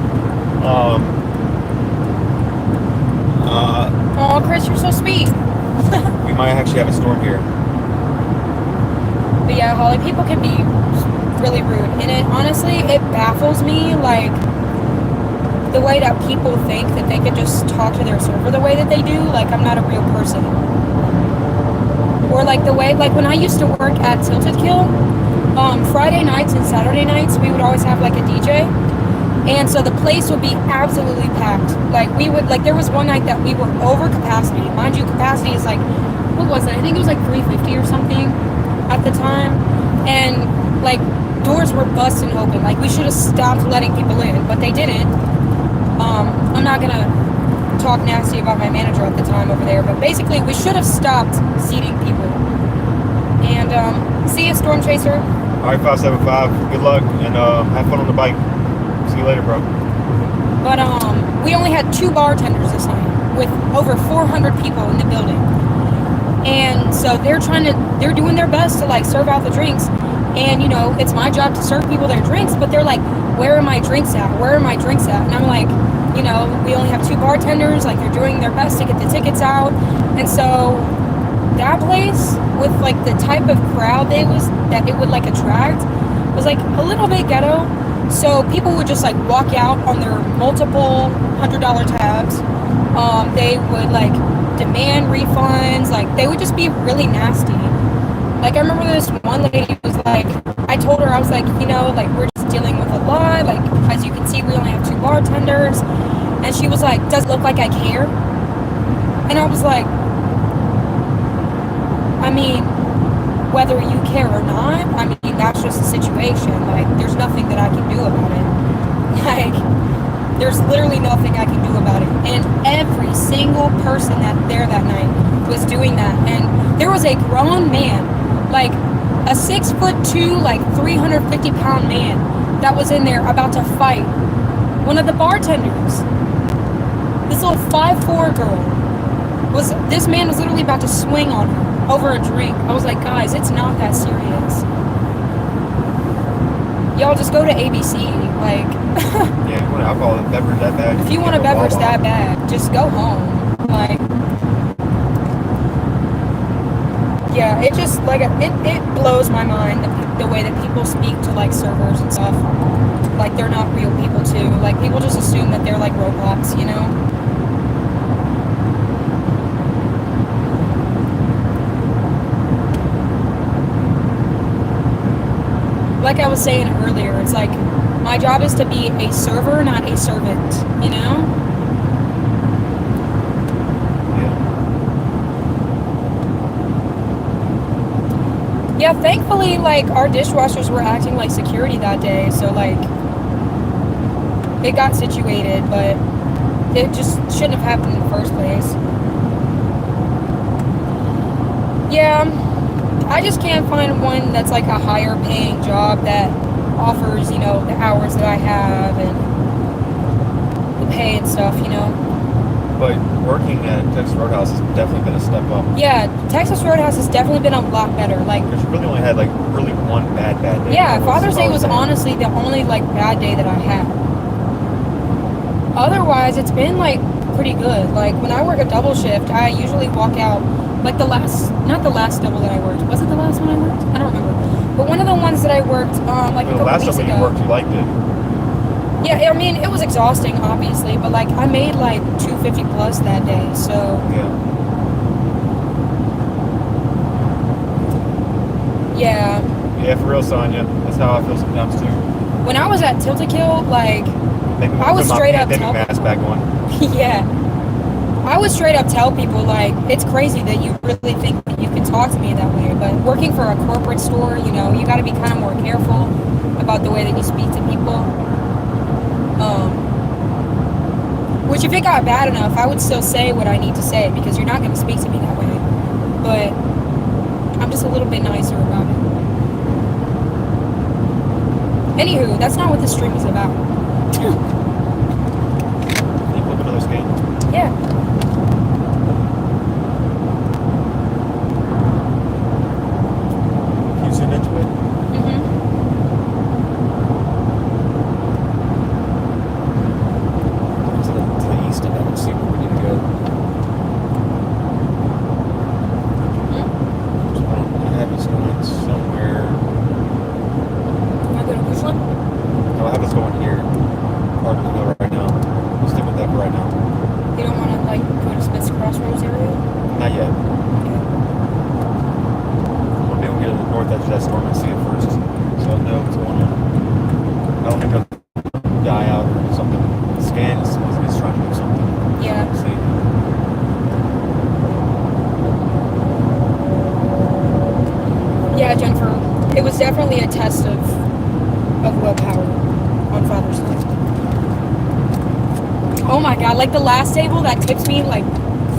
Oh, Chris, you're so sweet. We might actually have a storm here. But yeah, Holly, people can be really rude, and it baffles me, like, the way that people think that they can just talk to their server the way that they do, like I'm not a real person. Or like the way, like when I used to work at Tilted Kill, Friday nights and Saturday nights, we would always have like a DJ. And so the place would be absolutely packed. Like there was one night that we were over capacity. Mind you, capacity is like, what was it? I think it was like 350 or something at the time. And like doors were busting open. Like we should have stopped letting people in, but they didn't. I'm not gonna talk nasty about my manager at the time over there, but basically we should have stopped seating people. And see you, Storm Chaser. All right, 575. Good luck and have fun on the bike. See you later, bro. But we only had 2 bartenders this night with over 400 people in the building. And so they're doing their best to like serve out the drinks. And you know, it's my job to serve people their drinks, but they're like, "Where are my drinks at? Where are my drinks at?" And I'm like, you know, we only have 2 bartenders, like they're doing their best to get the tickets out. And so that place with like the type of crowd that it would like attract was like a little bit ghetto. So people would just like walk out on their multiple $100 tabs. They would like demand refunds. Like they would just be really nasty. Like I remember this one lady was like, I told her, I was like, you know, like we're just dealing with a lot. Like as you can see, we only have 2 bartenders. And she was like, does it look like I care? And I was like, I mean, whether you care or not, I mean, that's just a situation. Like, there's nothing that I can do about it. Like, there's literally nothing I can do about it. And every single person there that night was doing that. And there was a grown man, like a 6'2", like 350-pound man that was in there about to fight one of the bartenders. This little 5'4" girl. This man was literally about to swing on her over a drink. I was like, guys, it's not that serious. Y'all just go to ABC. Like, yeah, you want alcohol and beverage that bad. If you want a beverage that bad, just go home. Like, yeah, it just like it blows my mind the way that people speak to like servers and stuff. Like they're not real people too. Like people just assume that they're like robots, you know. Like I was saying earlier, it's like my job is to be a server, not a servant, you know? Yeah, thankfully, like, our dishwashers were acting like security that day, so, like, it got situated, but it just shouldn't have happened in the first place. Yeah. I just can't find one that's like a higher paying job that offers, you know, the hours that I have and the pay and stuff, you know. But working at Texas Roadhouse has definitely been a step up. Yeah, Texas Roadhouse has definitely been a lot better. Like, because you really only had like really one bad day. Yeah, Father's Day was honestly the only like bad day that I had. Otherwise, it's been like pretty good. Like when I work a double shift, I usually walk out. Like not the last double that I worked. Was it the last one I worked? I don't remember. But one of the ones that I worked, like a couple weeks ago. The last time you worked, you liked it. Yeah, I mean, it was exhausting, obviously, but like I made like $250 plus that day, so. Yeah. Yeah, for real, Sonya. That's how I feel sometimes too. When I was at Tilt-A-Kill, like, I was straight up telling mask back on. Yeah. I would straight up tell people, like, it's crazy that you really think that you can talk to me that way, but working for a corporate store, you know, you got to be kind of more careful about the way that you speak to people. Which if it got bad enough, I would still say what I need to say, because you're not going to speak to me that way. But I'm just a little bit nicer about it. Anywho, that's not what this stream is about. Can you flip another scan? Yeah. Into it. To the east and then see where we need to go. I have us going somewhere. Am I going to which one? No, I have us going here. Hard to go right now. We'll stick with that for right now. You don't want to like go to Smith's Crossroads area? Not yet. Get to the north edge of that storm and see it first, so I'll know what's going on. I don't think I'll die out or something. The scan is trying to do something. Yeah. See. Yeah, Jennifer, it was definitely a test of willpower on Father's Day. Oh my God, like the last table that tips me like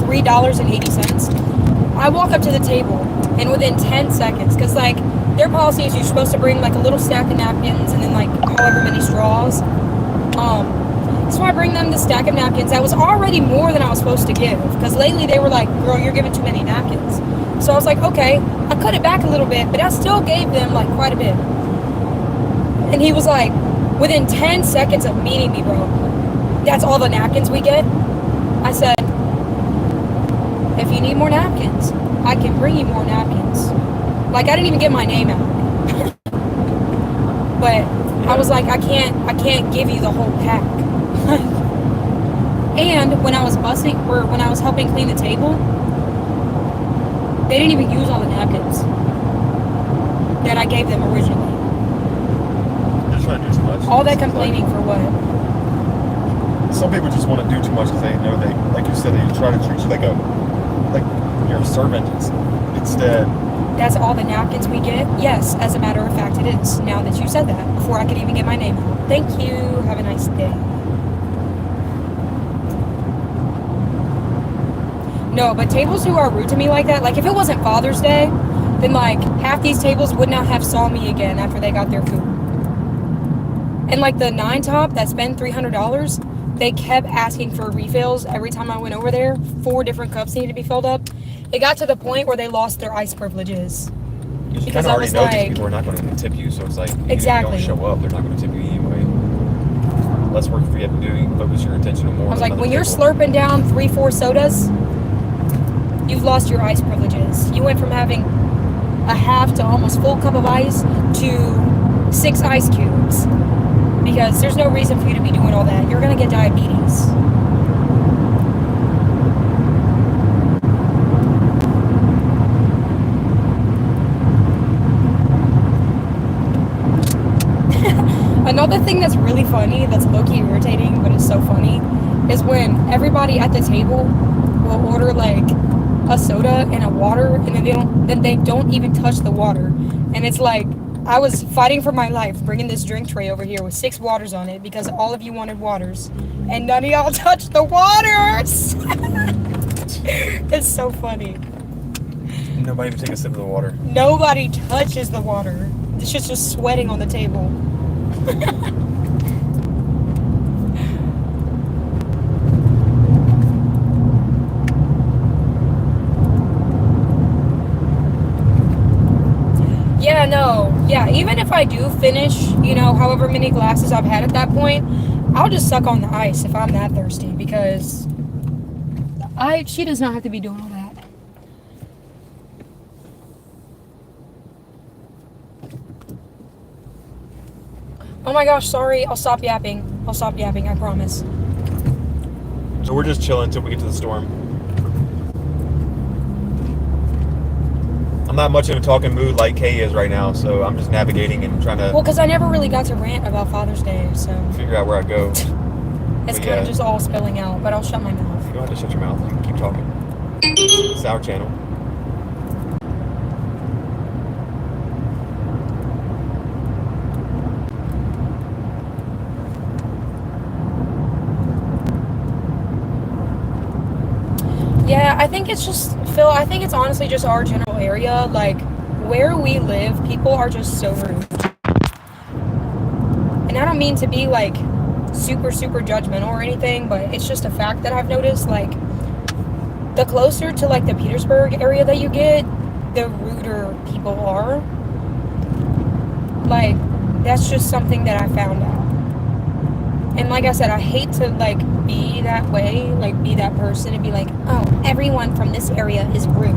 $3.80. I walk up to the table, and within 10 seconds, because like their policy is you're supposed to bring like a little stack of napkins and then like however many straws. So I bring them the stack of napkins that was already more than I was supposed to give, because lately they were like, girl, you're giving too many napkins. So I was like, okay, I cut it back a little bit, but I still gave them like quite a bit. And he was like, within 10 seconds of meeting me, bro, that's all the napkins we get? I said, if you need more napkins, I can bring you more napkins. Like, I didn't even get my name out. But I was like, I can't give you the whole pack. And when I was when I was helping clean the table, they didn't even use all the napkins that I gave them originally. They're trying to do too much. All that complaining for what? Some people just want to do too much because they know they, like you said, they try to treat you like you're a servant instead. That's all the napkins we get? Yes, as a matter of fact, it is. Now that you said that, before I could even get my name out. Thank you. Have a nice day. No, but tables who are rude to me like that, like if it wasn't Father's Day, then like half these tables would not have saw me again after they got their food. And like the 9 top that spent $300, they kept asking for refills every time I went over there. 4 different cups needed to be filled up. It got to the point where they lost their ice privileges. You kind of already know these people are not going to tip you, so it's like, exactly. If you don't show up, they're not going to tip you anyway. Less work for you to do, you can focus your attention on more. I was like, when you're slurping down 3-4 sodas, you've lost your ice privileges. You went from having a half to almost full cup of ice to 6 ice cubes. Because there's no reason for you to be doing all that. You're going to get diabetes. Another thing that's really funny, that's low-key irritating, but it's so funny, is when everybody at the table will order like a soda and a water, and then they don't even touch the water. And it's like, I was fighting for my life bringing this drink tray over here with 6 waters on it because all of you wanted waters, and none of y'all touched the waters. It's so funny. Nobody even take a sip of the water. Nobody touches the water. It's just sweating on the table. Yeah, no. Yeah, even if I do finish, however many glasses I've had at that point, I'll just suck on the ice if I'm that thirsty, because she does not have to be doing all that. Oh my gosh, sorry. I'll stop yapping, I promise. So we're just chilling until we get to the storm. I'm not much in a talking mood like Kay is right now, so I'm just navigating and trying to... Well, because I never really got to rant about Father's Day, so... figure out where I go. It's kind of just all spilling out, but I'll shut my mouth. You don't have to shut your mouth. You can keep talking. It's our channel. Yeah, I think it's just, Phil, I think it's honestly just our general area. Like, where we live, people are just so rude. And I don't mean to be, like, super, super judgmental or anything, but it's just a fact that I've noticed. Like, the closer to, like, the Petersburg area that you get, the ruder people are. Like, that's just something that I found out. And like I said, I hate to, like, be that way, like, be that person and be like, oh, everyone from this area is rude.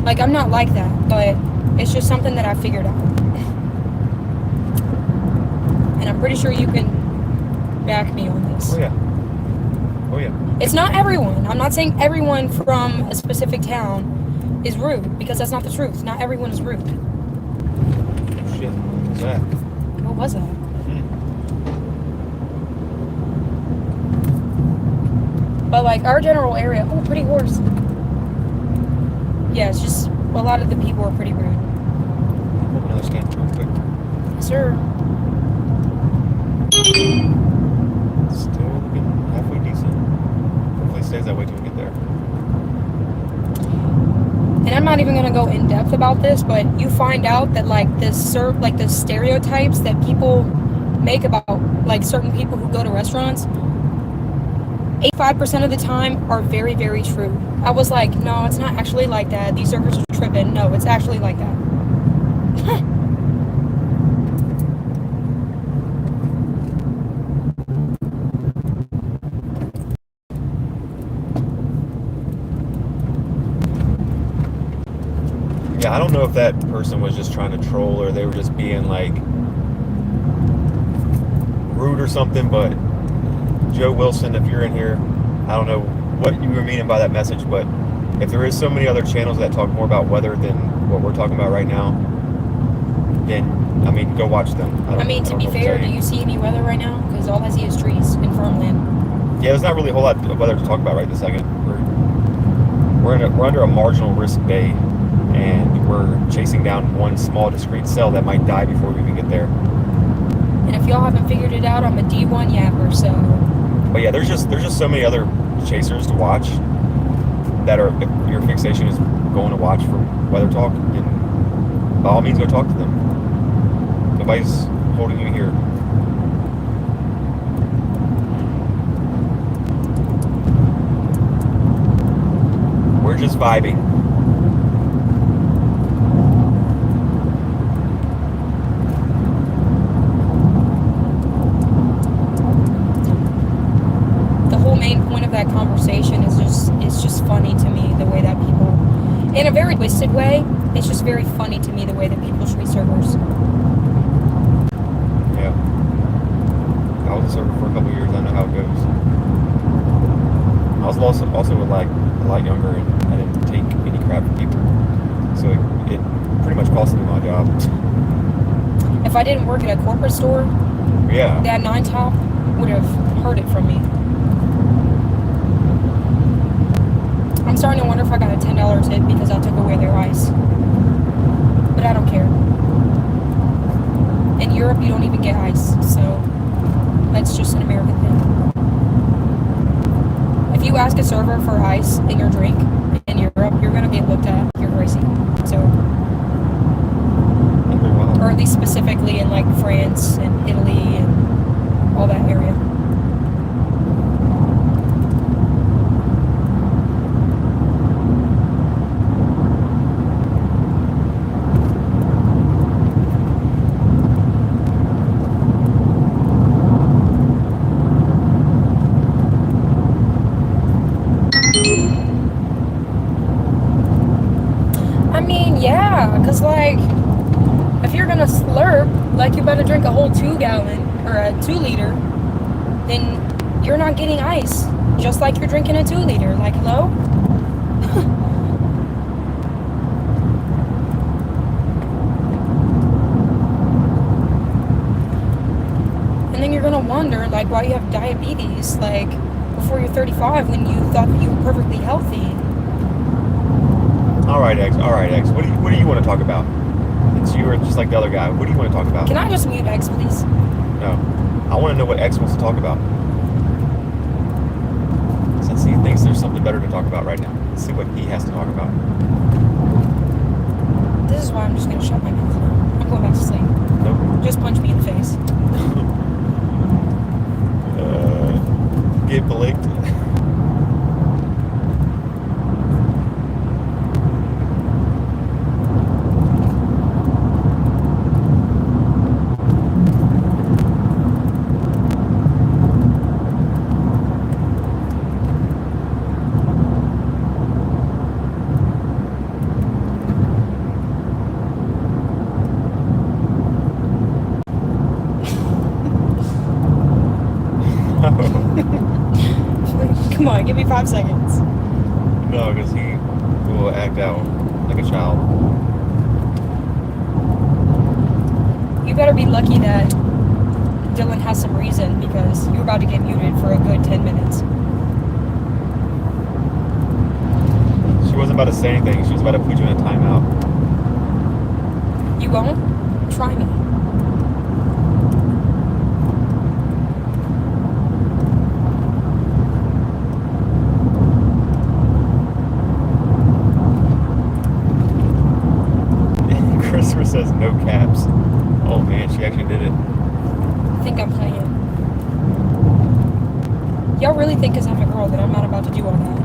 Like, I'm not like that, but it's just something that I figured out. And I'm pretty sure you can back me on this. Oh, yeah. Oh, yeah. It's not everyone. I'm not saying everyone from a specific town is rude, because that's not the truth. Not everyone is rude. Shit. What's that? What was that? But, like, our general area... Oh, pretty horse. Yeah, it's just... A lot of the people are pretty rude. Open another scan real quick. Yes, sir. Still looking halfway decent. Hopefully it stays that way till we get there. And I'm not even going to go in depth about this, but you find out that, like, the stereotypes that people make about, like, certain people who go to restaurants... 85% of the time are very, very true. I was like, no, it's not actually like that. These servers are tripping. No, it's actually like that. Yeah, I don't know if that person was just trying to troll or they were just being like rude or something, but Joe Wilson, if you're in here, I don't know what you were meaning by that message, but if there is so many other channels that talk more about weather than what we're talking about right now, then I mean, go watch them. I mean, to be fair, do you see any weather right now? Because all I see is trees and farmland. Yeah, there's not really a whole lot of weather to talk about right this second. We're under a marginal risk bay, and we're chasing down one small discrete cell that might die before we even get there. And if y'all haven't figured it out, I'm a D1 yapper, so. But yeah, there's just so many other chasers to watch that are, if your fixation is going to watch for weather talk, then by all means go talk to them. Nobody's holding you here. We're just vibing. The whole main point of that conversation is just funny to me, the way that people, in a very twisted way, it's just very funny to me the way that people treat servers. Yeah. I was a server for a couple years. I know how it goes. I was also like a lot younger, and I didn't take any crap from people, so it pretty much cost me my job. If I didn't work at a corporate store, Yeah. that 9 top would have heard it from me. I'm starting to wonder if I got a $10 tip because I took away their ice. But I don't care. In Europe, you don't even get ice, so that's just an American thing. If you ask a server for ice in your drink in Europe, you're going to get looked at. You're crazy. So, or at least specifically in like France and Italy and all that area. I mean, yeah, because like, if you're gonna slurp, like you better drink a whole 2-gallon or a 2-liter, then you're not getting ice, just like you're drinking a 2-liter. Like, hello? And then you're gonna wonder, like, why you have diabetes, like, before you're 35 when you thought that you were perfectly healthy. All right, X. What do you want to talk about? Since you were just like the other guy, what do you want to talk about? Can I just mute X, please? No. I want to know what X wants to talk about. Since he thinks there's something better to talk about right now. Let's see what he has to talk about. This is why I'm just gonna shut my mouth now. I'm going back to sleep. Nope. Just punch me in the face. Get blinked. Come on, give me 5 seconds. No, because he will act out like a child. You better be lucky that Dylan has some reason because you're about to get muted for a good 10 minutes. She wasn't about to say anything. She was about to put you in a timeout. You won't? Try me. Christopher says no caps. Oh man, she actually did it. I think I'm playing. Y'all really think because I'm a girl that I'm not about to do all that?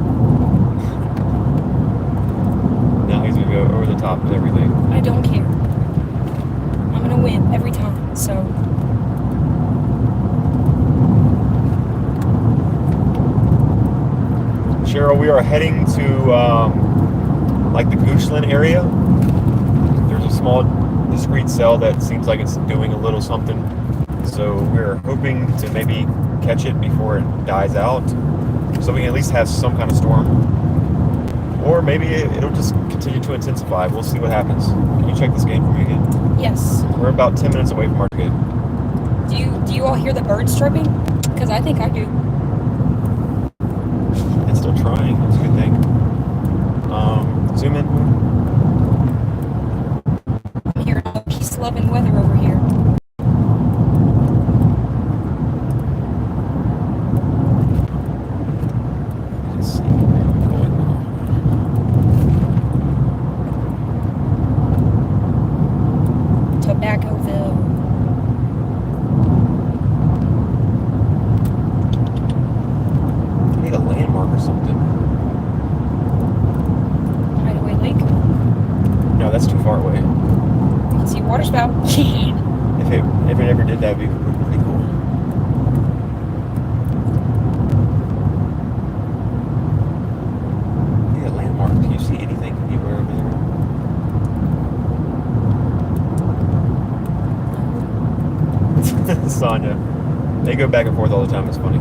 Now he's gonna go over the top with everything. I don't care. I'm gonna win every time, so. Cheryl, we are heading to like the Goochland area. small, discrete cell that seems like it's doing a little something. So we're hoping to maybe catch it before it dies out, so we can at least have some kind of storm. Or maybe it'll just continue to intensify. We'll see what happens. Can you check this game for me again? Yes. We're about 10 minutes away from our target. Do you all hear the birds chirping? Because I think I do. It's still trying. It's a good thing. Zoom in. I'm hearing all peace-loving weather over here. Let's see where we're going now. Tobaccoville. I need a landmark or something. Hideaway Lake. No, that's too far away. You can see a water spout. If it ever did, that would be pretty cool. I need a landmark. Do you see anything anywhere over there? Sonya. They go back and forth all the time. It's funny.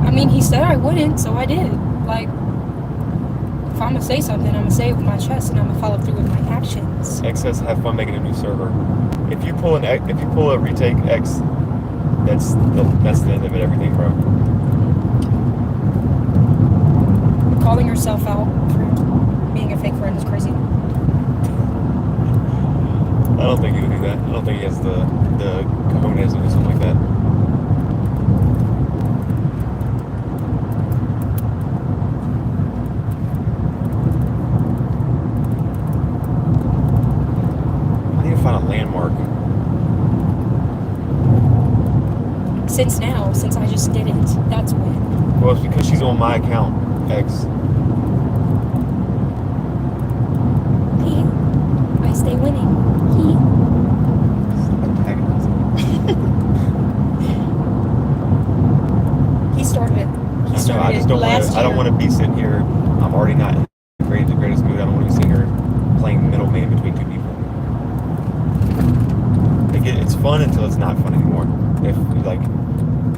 I mean, he said I wouldn't, so I did. Like, if I'm gonna say something, I'm gonna say it with my chest, and I'm gonna follow through with my actions. X says, "Have fun making a new server." If you pull a retake X, that's the end of it. Everything, bro. Calling herself out for being a fake friend is crazy. I don't think he would do that. I don't think he has the cojones to do something like that. I need to find a landmark. Since I just did it, that's when. Well, it's because she's on my account, X. I stay winning. He started it. He started I just it don't last want. year. I don't want to be sitting here. I'm already not in the greatest mood. I don't want to be sitting here playing middleman between two people. It's fun until it's not fun anymore. If like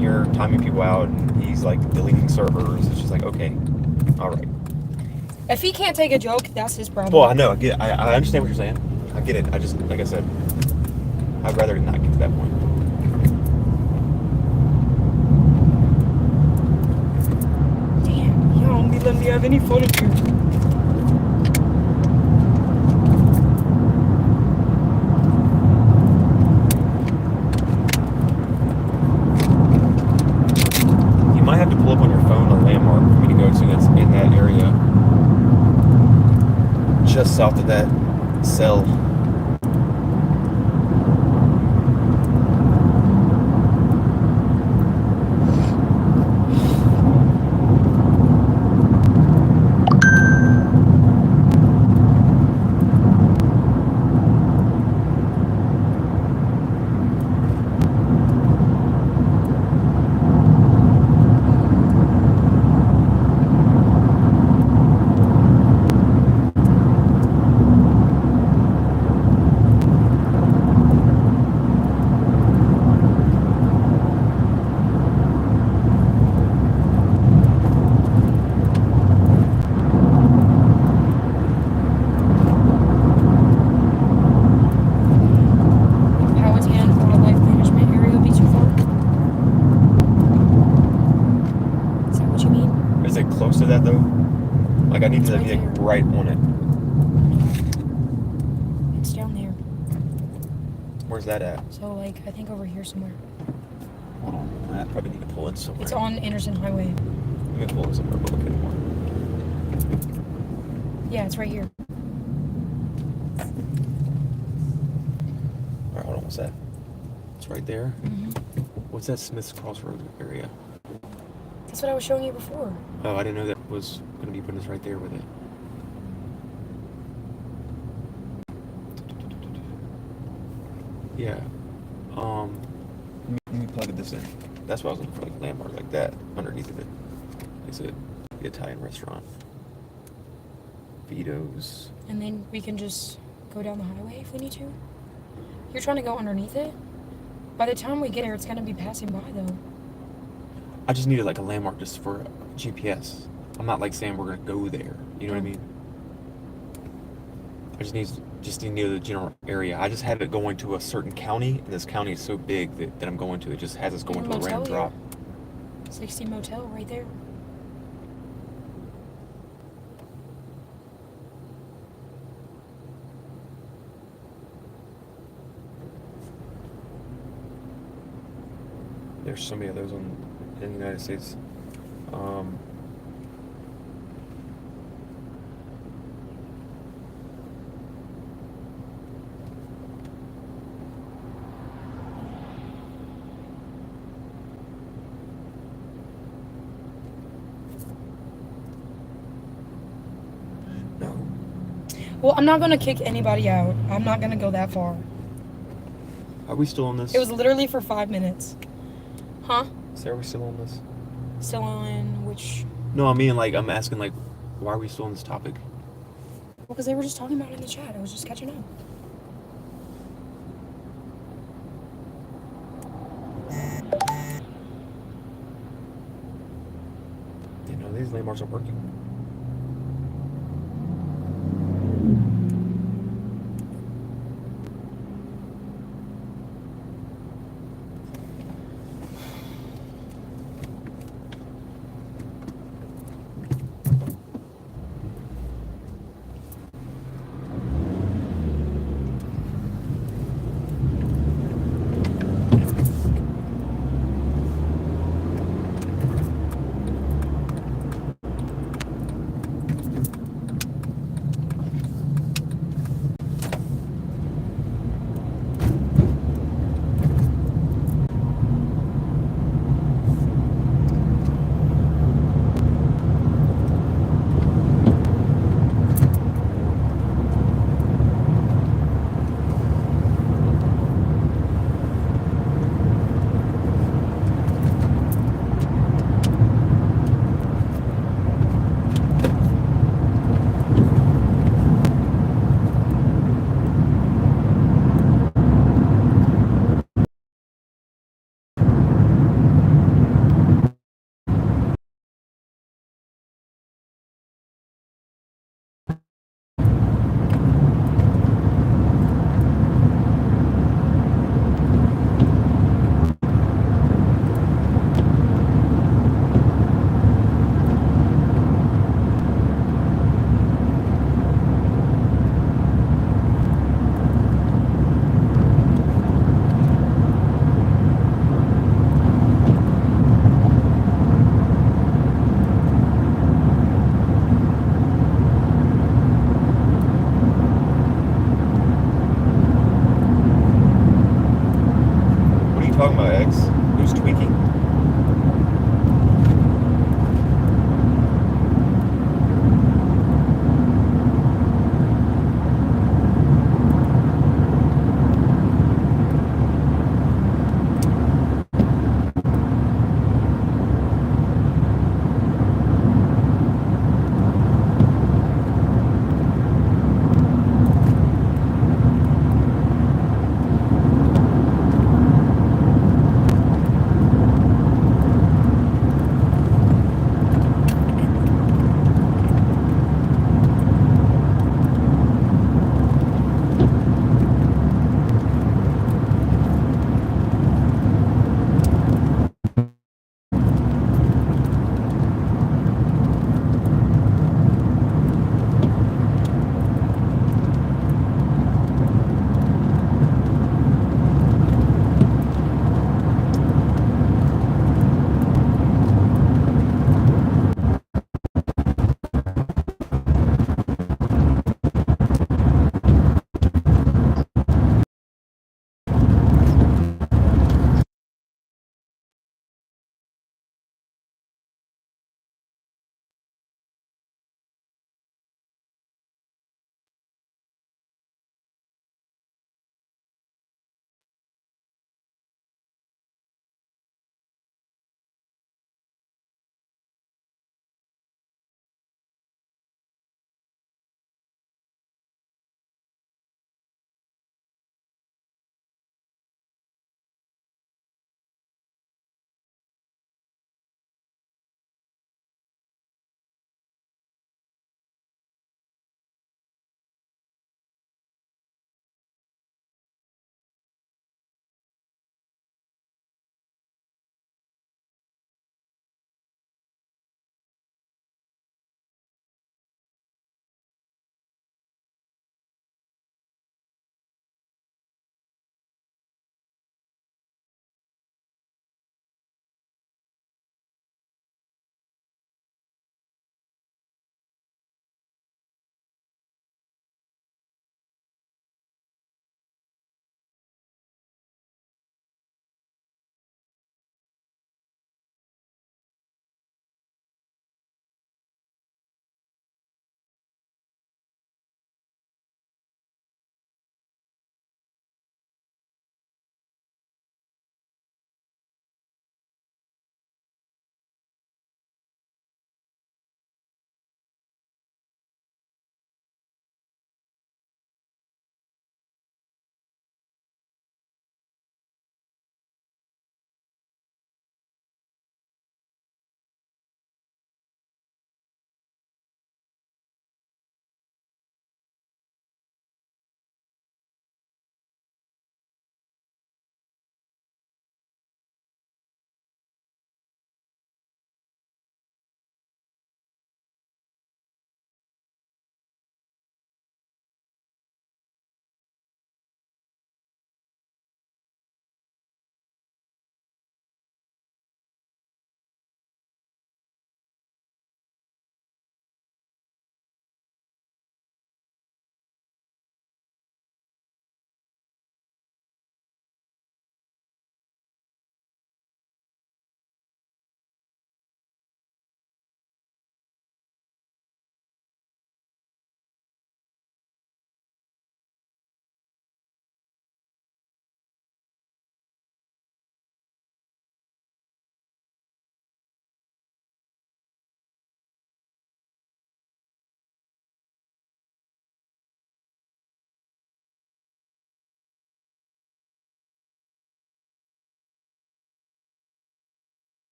you're timing people out and he's like deleting servers, it's just like, okay, all right. If he can't take a joke, that's his problem. Well, I know. I understand what you're saying. I get it. I just, like I said, I'd rather not get to that point. Damn, you don't be letting me have any fun with you. You might have to pull up on your phone a landmark for me to go to that's in that area. Just south of that cell. Close to that though? Like I need to be like right on it. It's down there. Where's that at? So like I think over here somewhere. Hold on. I probably need to pull in somewhere. It's on Anderson Highway. Let me pull in somewhere, but look at it more. Yeah, it's right here. Alright, hold on, what's that? It's right there. Mm-hmm. What's that Smith's Crossroad area? That's what I was showing you before. Oh, I didn't know that was going to be putting us right there with it. Yeah. Let me plug this in. That's why I was looking for like a landmark like that underneath of it. It's a the Italian restaurant. Vito's. And then we can just go down the highway if we need to. You're trying to go underneath it? By the time we get there, it's going to be passing by, though. I just needed like a landmark just for GPS. I'm not like saying we're gonna go there. You know what I mean? I just need to know the general area. I just have it going to a certain county, and this county is so big that I'm going to. It just has us going to a random drop. 60 Motel right there. There's so many of those in the United States. No. Well, I'm not going to kick anybody out. I'm not going to go that far. Are we still on this? It was literally for 5 minutes. Huh? So are we still on this? Still on which... No, I mean, like, I'm asking, like, why are we still on this topic? Well, because they were just talking about it in the chat. I was just catching up. You know, these landmarks are working.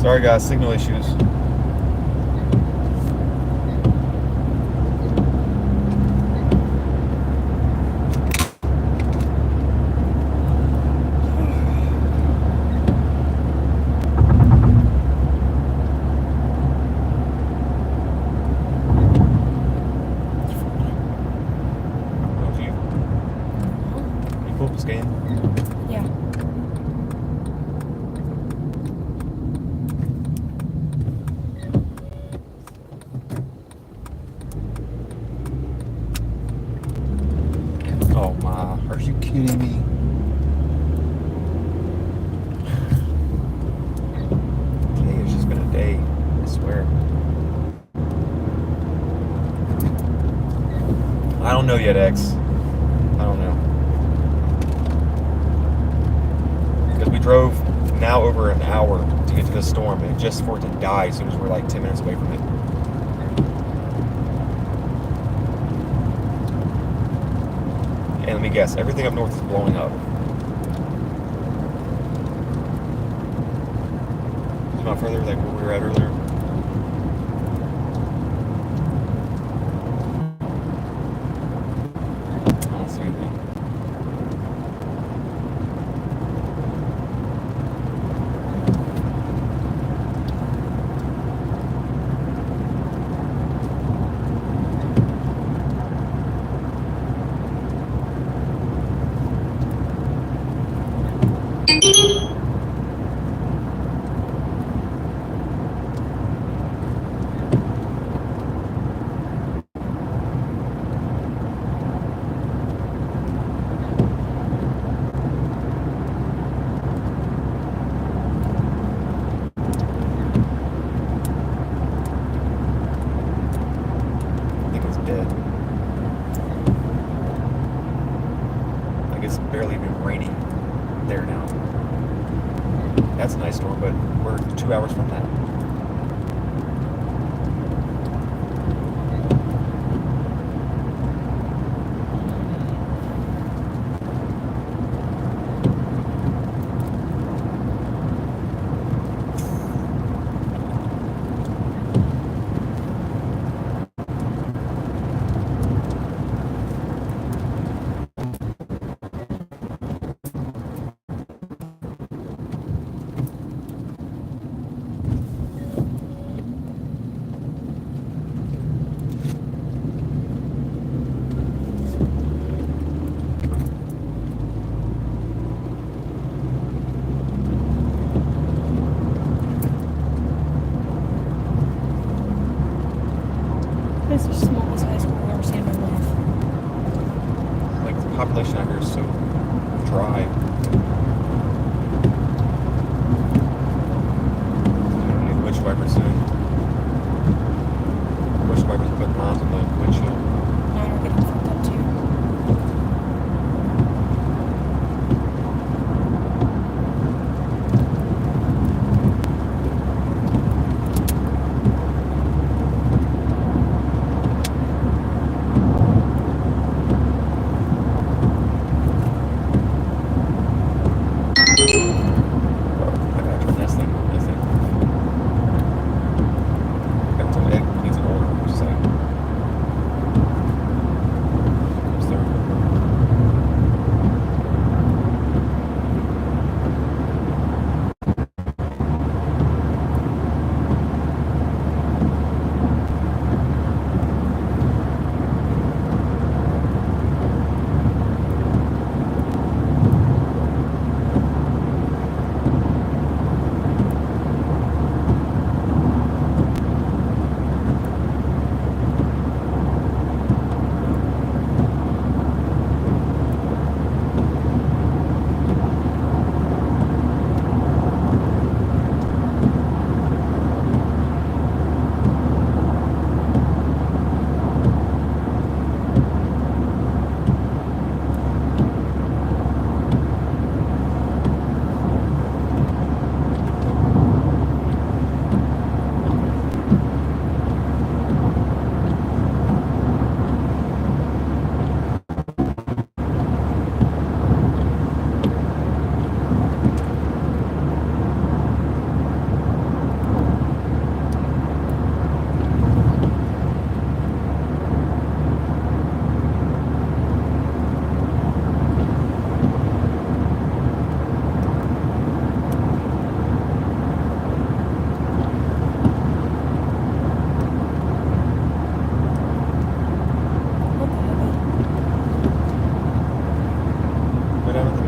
Sorry guys, signal issues. Scan. Yeah. Oh my, are you kidding me? Today has just been a day, I swear. I don't know yet, X. I don't know. Because we drove now over an hour to get to the storm, and just for it to die as soon as we're like 10 minutes away from it. And let me guess, everything up north is blowing up. Zoom out further, like where we were at earlier. I don't see anything. It's barely even raining there now. That's a nice storm, but we're 2 hours from that. It's the smallest high school I've ever seen in my life. Like the population out here is so dry. I'm gonna need windshield wipers soon. Windshield wipers put lines on the windshield. Mine are getting fucked up too.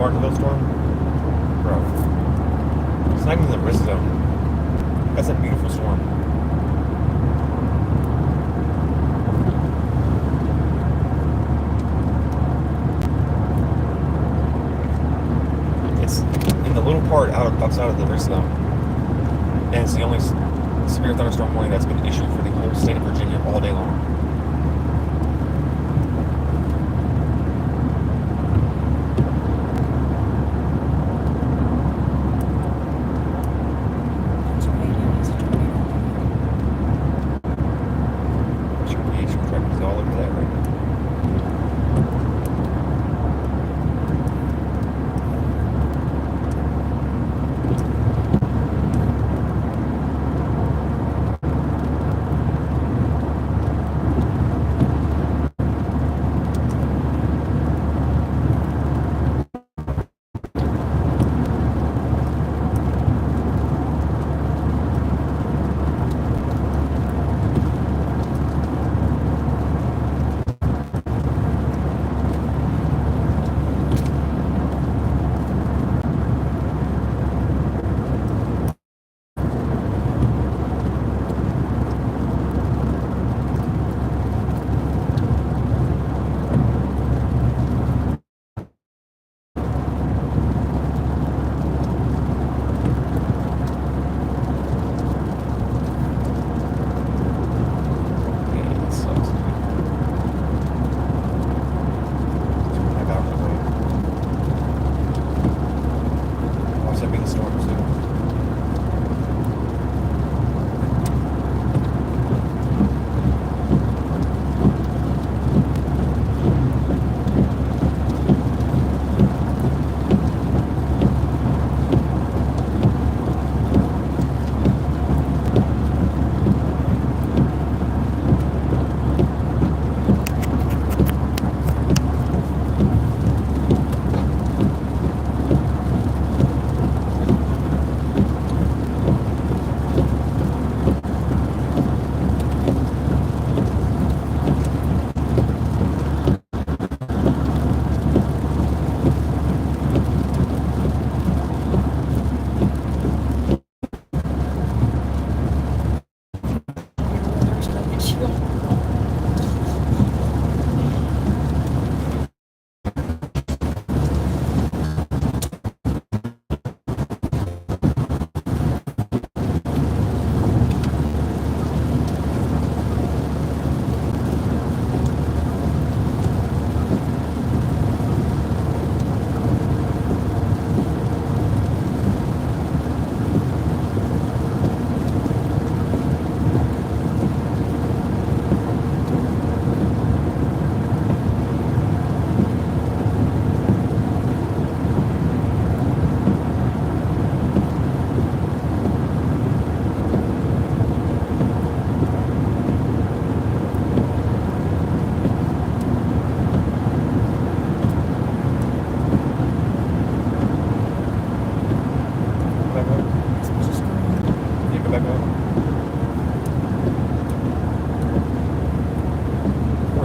Martinsville storm? Bro. It's not even the risk zone. That's a beautiful storm. It's in the little part outside of the risk zone. And it's the only severe thunderstorm warning that's been issued for the whole state of Virginia all day long.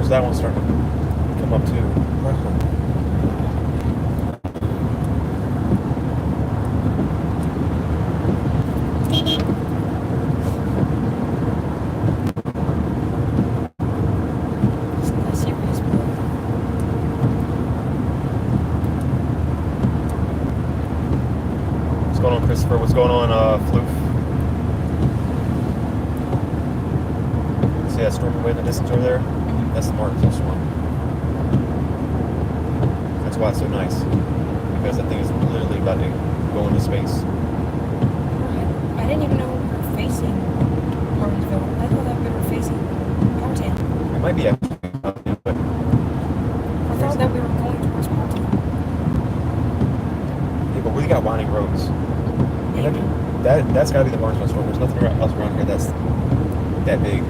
That one's starting to come up too. What's going on, Christopher? What's going on, Floof? See that storm away in the distance over there? That's the Martinsville storm. That's why it's so nice. Because that thing is literally about to go into space. I didn't even know we were facing Martinsville. I thought that we were facing Powhatan. It might be actually, but I thought that we were going towards Powhatan. yeah, but we got winding roads. Maybe. That's got to be the Martinsville storm. There's nothing else around here that's that big.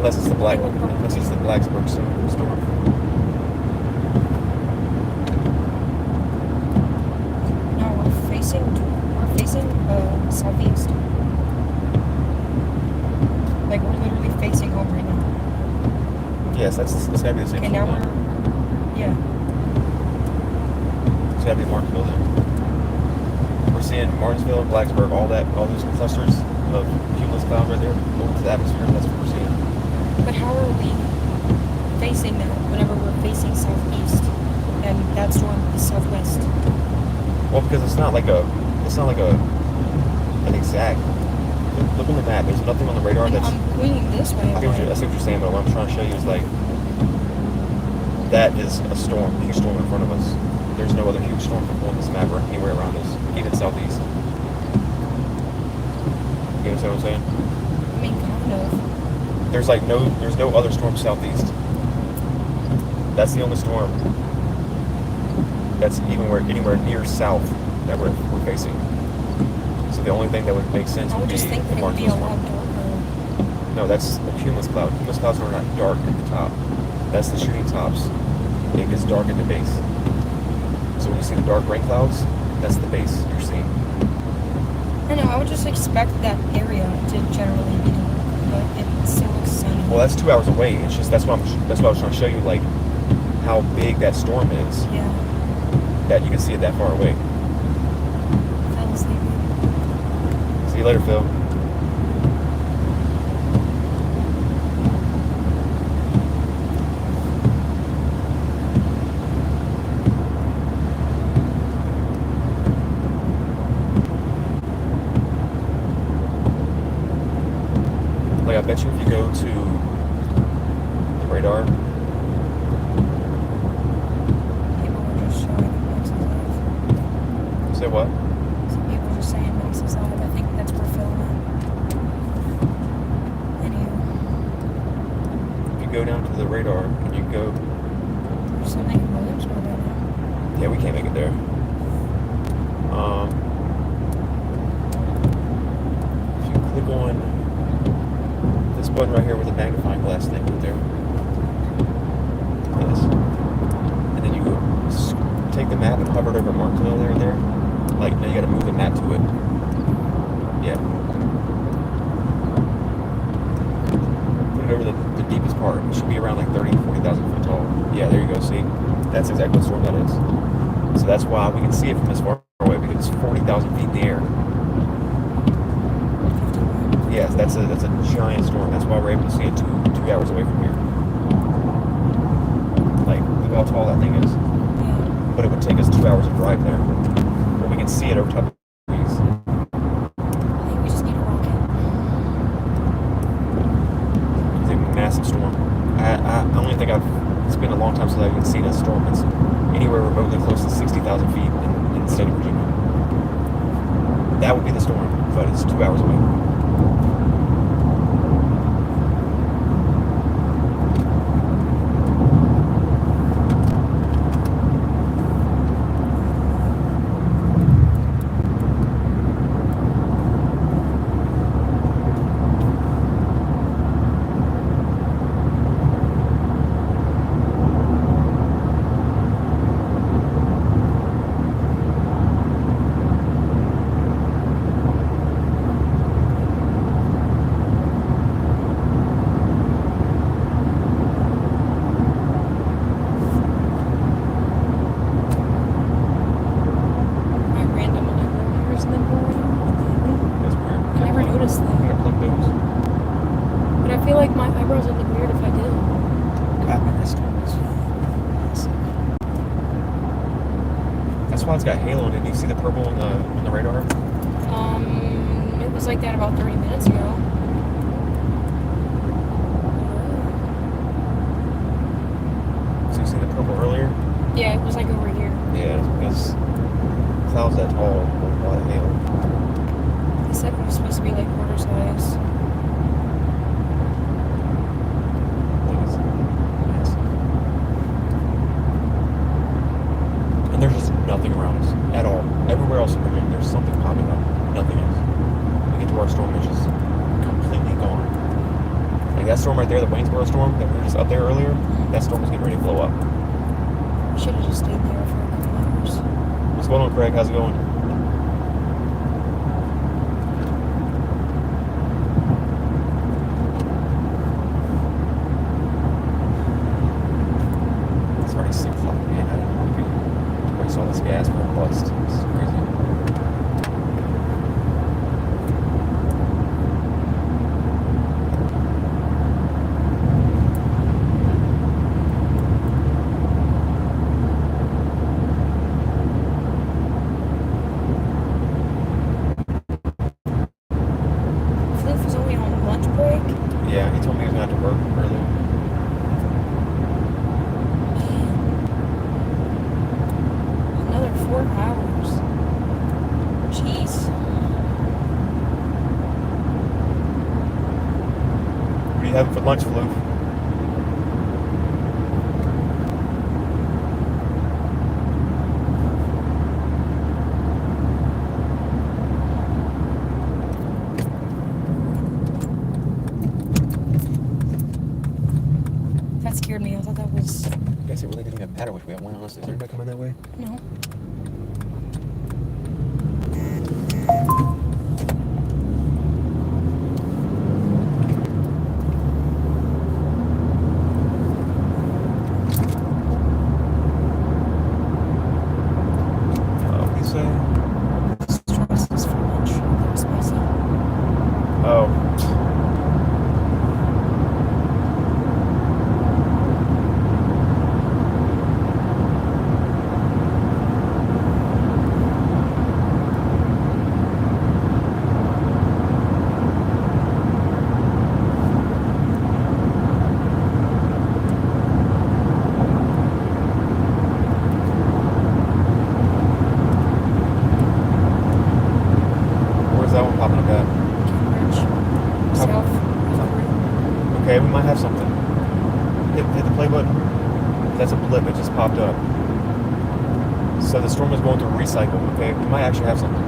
Unless it's the Blacksburg storm. No, we're facing southeast. Like we're literally facing home right now. Yes, that's gotta be the same. Okay, now we're It's gotta be Martinsville then. We're seeing Martinsville, Blacksburg, all those clusters of cumulus clouds right there going to the atmosphere. That's what we're seeing. But how are we facing that whenever we're facing southeast and that storm is southwest? Well, because it's not like an exact. Look on the map. There's nothing on the radar And that's. I'm pointing this way. I see what you're saying, but what I'm trying to show you is like that is a storm, a huge storm in front of us. There's no other huge storm on this map or anywhere around us, even southeast. You understand what I'm saying? I mean, kind of. There's no other storm southeast. That's the only storm that's anywhere near south that we're facing. So the only thing that would make sense I would would be just think the that it would be a Martinsville lot storm. darker. No, that's a cumulus cloud. Cumulus clouds are not dark at the top. That's the shooting tops. It gets dark at the base. So when you see the dark rain clouds, that's the base you're seeing. I know, I would just expect that area to generally be dark, but it still looks sunny. Well, that's 2 hours away. It's just that's what I was trying to show you, like how big that storm is. Yeah. That you can see it that far away. Fell asleep. See you later, Phil. Like, I bet you if you go to the radar, People were just showing the Max's life. say what? Some people were just saying Max's life. I think that's where Phil went. Anywho, If you go down to the radar and you go, there's something in Williamsburg right now. yeah, we can't make it there. If you click on this button right here with the magnifying glass thing right there, yes, and then you take the map and hover it over Martinsville there. Like, now you got to move the map to it. Yeah. Put it over the deepest part. It should be around like 30 to 40,000 feet tall. Yeah, there you go. See, that's exactly what storm that is. So that's why we can see it from this far away, because it's 40,000 feet in the air. Yes, that's a giant storm. That's why we're able to see it 2 hours away from here. Like, look how tall that thing is. Yeah. But it would take us 2 hours to drive there. But we can see it over top of the trees. I think we just need a rocket. It's a massive storm. I only think it's been a long time since I've even seen a storm that's anywhere remotely close to 60,000 feet in the state of Virginia. That would be the storm, but it's 2 hours away. My random eyebrow hairs in the morning. That's weird. I never noticed You that. gotta plug those. But I feel like my eyebrows would look weird if I did. God, man, that storm is massive. That's why it's got halo in it. Do you see the purple on the radar? It was like that about 30 minutes ago. So you see the purple earlier? Yeah, it was like over here. Yeah, because clouds that tall hold a lot of hail. They said it was supposed to be like quarter size. Like it's massive. And there's just nothing around us at all. Everywhere else in Virginia, there's something popping up. Nothing else. We get to our storm, it's just completely gone. Like that storm right there, the Waynesboro storm that we were just up there earlier, that storm was getting ready to blow up. Should have just stayed there for a couple hours. What's going on, Craig? How's it going? It's already 6 o'clock, man. I didn't want to be I saw this gas pump bust. This is crazy. Floof was only on lunch break. Yeah, he told me he was going to have to work early. Another 4 hours. Jeez. What are you having for lunch, Floof? That scared me. I thought that was... I guess it really didn't even matter which way I went, honestly. Is anybody coming that way? No. What do you say? Strawberries for lunch. They're spicy. Oh. Where's that one popping up at? Cambridge. South. Recovery. Okay, we might have something. Hit the play button. That's a blip. It just popped up. So the storm is going through recycle. Okay, we might actually have something. Do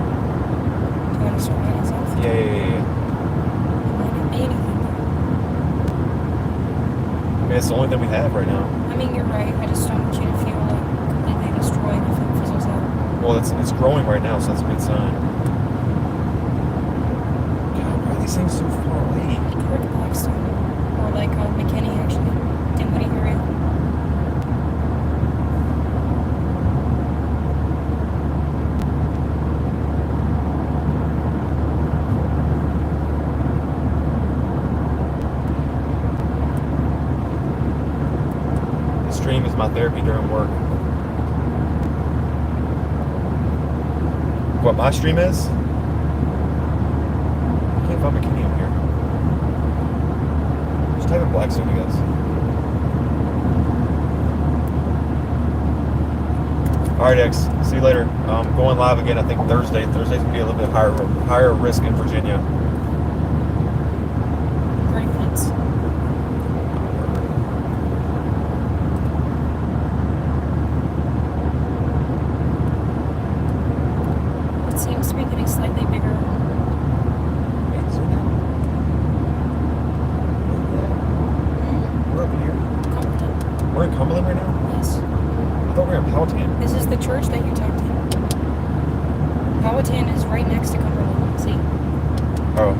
you want to start heading south? Yeah. It might not be anything. I mean, it's the only thing we have right now. I mean, you're right. I just don't want you to feel like completely destroyed if it fizzles out. Well, it's growing right now, so that's a good sign. God, why are these things so far away? Toward Blackstone. Or like McKinney, actually. Dinwiddie area. The stream is my therapy during work. What my stream is? I can't find McKinney up here. Just type in Blackstone, I guess. Alright, X. See you later. Going live again, I think Thursday. Thursday's gonna be a little bit higher risk in Virginia. 30 minutes. It seems to be getting slightly bigger. Hey, zoom in. We're up in here. Cumberland. We're in Cumberland right now? Yes. I thought we were in Powhatan. This is the church that you talked to. Powhatan is right next to Cumberland. See? Oh.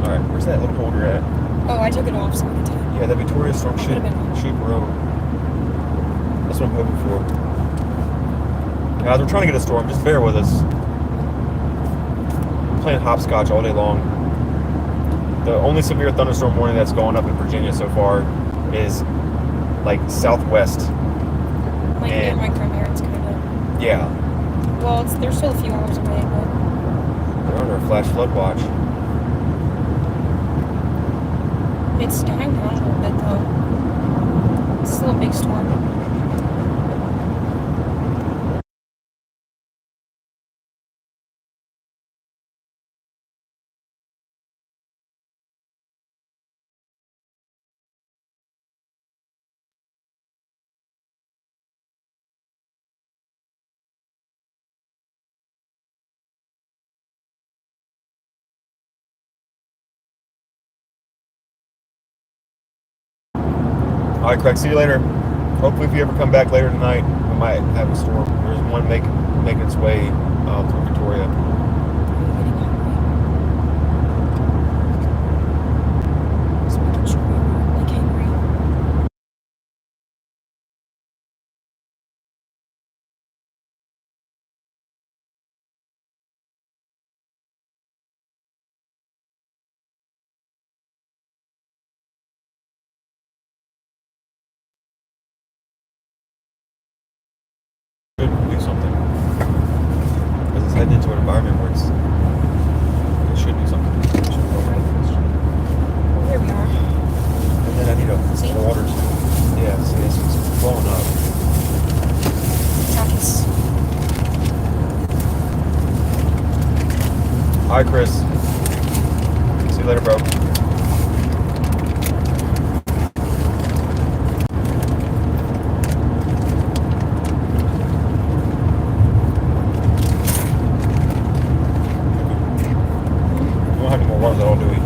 Alright, where's that little holder at? Oh, I took it off so we could tell. Yeah, that Victoria Storm should road. That's what I'm hoping for. Guys, we're trying to get a storm. Just bear with us. I'm playing hopscotch all day long. The only severe thunderstorm warning that's going up in Virginia so far is like southwest. Like near my grandparents, kind of. Yeah, Well, they're still a few hours away, but they're under a flash flood watch. it's dying down a little bit, though. It's still a big storm. All right, Craig. See you later. Hopefully, if you ever come back later tonight, we might have a storm. There's one making its way through Victoria. should do something. Because it's heading into an environment where it should do something. It should go right. Well, here we are. And then I need a See? water too. Yeah, see, it's blowing up. Nice. Hi, Chris. See you later, bro. We don't have any more water at all, do we? No.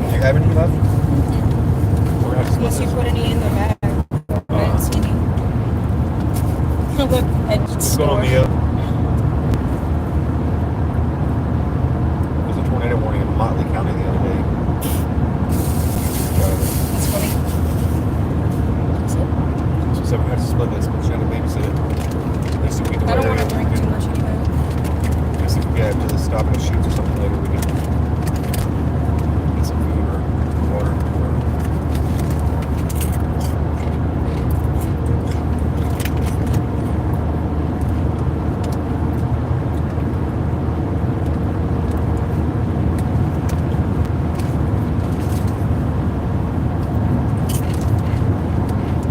Do you have any left? We're gonna have to split Unless you this. put any in the bag. I didn't see any. Look at What's going on, Mia? There's a tornado warning in Motley County the other day. That's funny. Is it? So we said we had to split this, but she had to babysit it. Let's see if we can I don't want to drink too much anyway. Let's see if we get to the stop and shoots or something later. We can get some food or water.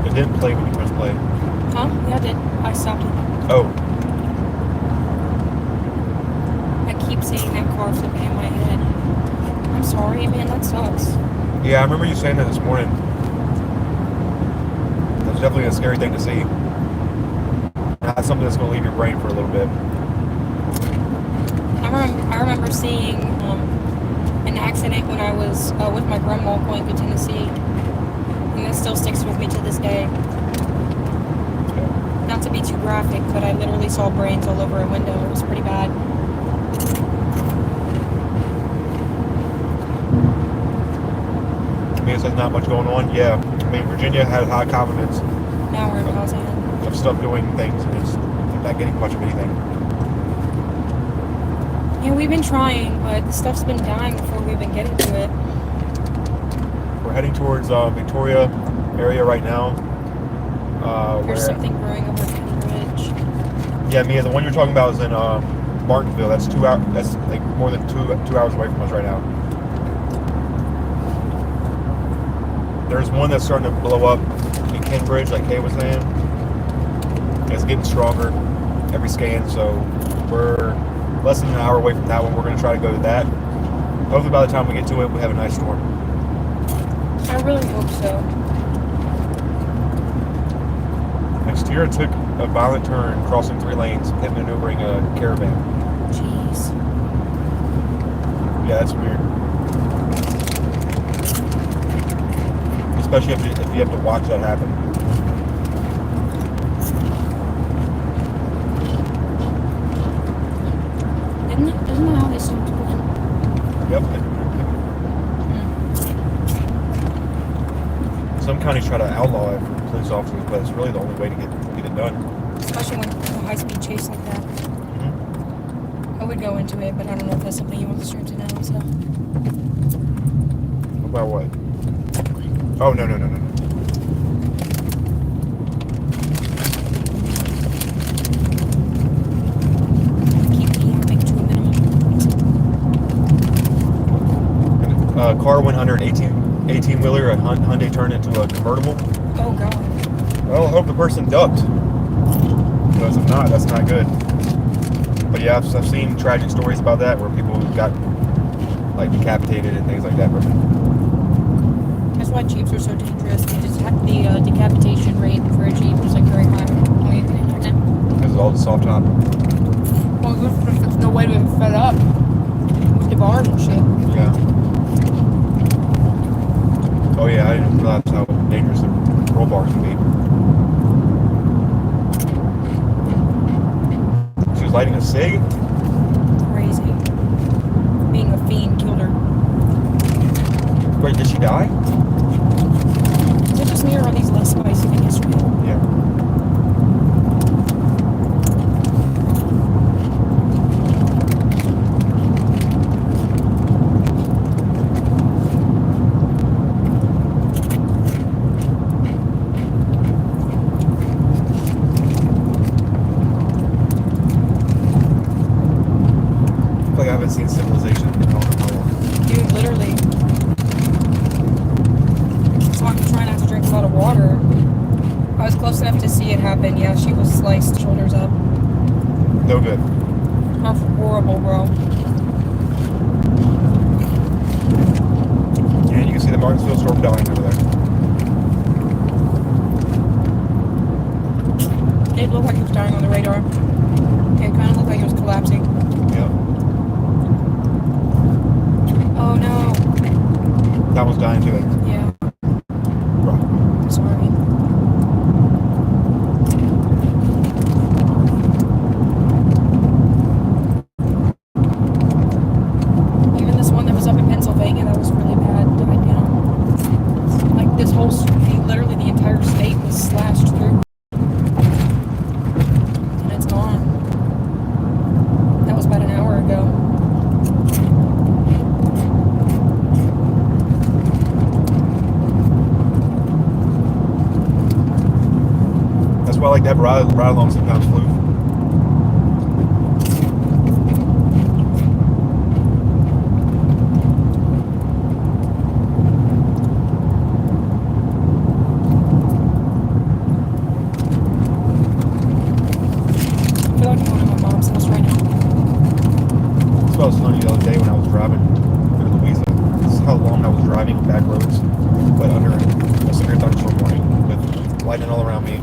It didn't play when you pressed play. Huh? Yeah, I did. I stopped it. Oh, I keep seeing that car flipping in my head. I'm sorry, man. That sucks. yeah, I remember you saying that this morning. That's definitely a scary thing to see. That's something that's going to leave your brain for a little bit. I remember seeing an accident when I was with my grandma going to Tennessee. And that still sticks with me to this day. Not to be too graphic, but I literally saw brains all over a window. It was pretty bad. I mean, there's not much going on. Yeah, I mean, Virginia had high confidence Now we're in Pausan. of stuff doing things, and it's not getting much of anything. Yeah, we've been trying, but the stuff's been dying before we've been getting to it. We're heading towards Victoria area right now. There's where, something growing over Cambridge. yeah, Mia, the one you're talking about is in Martinsville. That's 2 hours. That's like more than two hours away from us right now. There's one that's starting to blow up in Cambridge, like Kay was saying. It's getting stronger every scan, so we're less than an hour away from that one. We're going to try to go to that. Hopefully by the time we get to it, we have a nice storm. I really hope so. Exterior took a violent turn, crossing 3 lanes, and maneuvering a caravan. Jeez. Yeah, that's weird. Especially if you have to watch that happen. Isn't that how they stopped going? Yep. Some counties try to outlaw it for police officers, but it's really the only way to get it done. Especially when a high-speed chase like that. Mm-hmm. I would go into it, but I don't know if that's something you want the stream to know, so. About what? Oh, no. Keep the make to a minimum. Car went under an 18-wheeler, a Hyundai turned into a convertible. Oh, God. Well, I hope the person ducked. Because if not, that's not good. But yeah, I've seen tragic stories about that where people got like decapitated and things like that. That's why Jeeps are so dangerous. The decapitation rate for a Jeep is like very high on the internet. Because of all the soft top. Well, it's the way to be fed up with the bars and shit. Yeah. Oh yeah, I didn't realize how dangerous the roll bars can be. She was lighting a cig? Crazy. Being a fiend killed her. Wait, did she die? Is it just me or are these less spicy than yesterday? Yeah. it happened, yeah, she was sliced shoulders up. No good. How horrible, bro. Yeah, you can see the Martinsville storm dying over there. It looked like it was dying on the radar. It kind of looked like it was collapsing. Yep. Oh no. That was dying too. Yeah. Right. Sorry. Even this one that was up in Pennsylvania, that was really bad, died down. Like this whole, literally the entire state was slashed through. And it's gone. That was about an hour ago. That's why I like to have ride-along sometimes, Flu. I feel like I'm going to my mom's house right now. That's what I was telling you the other day when I was driving through Louisa. This is how long I was driving back roads, but under a severe thunderstorm warning with lightning all around me.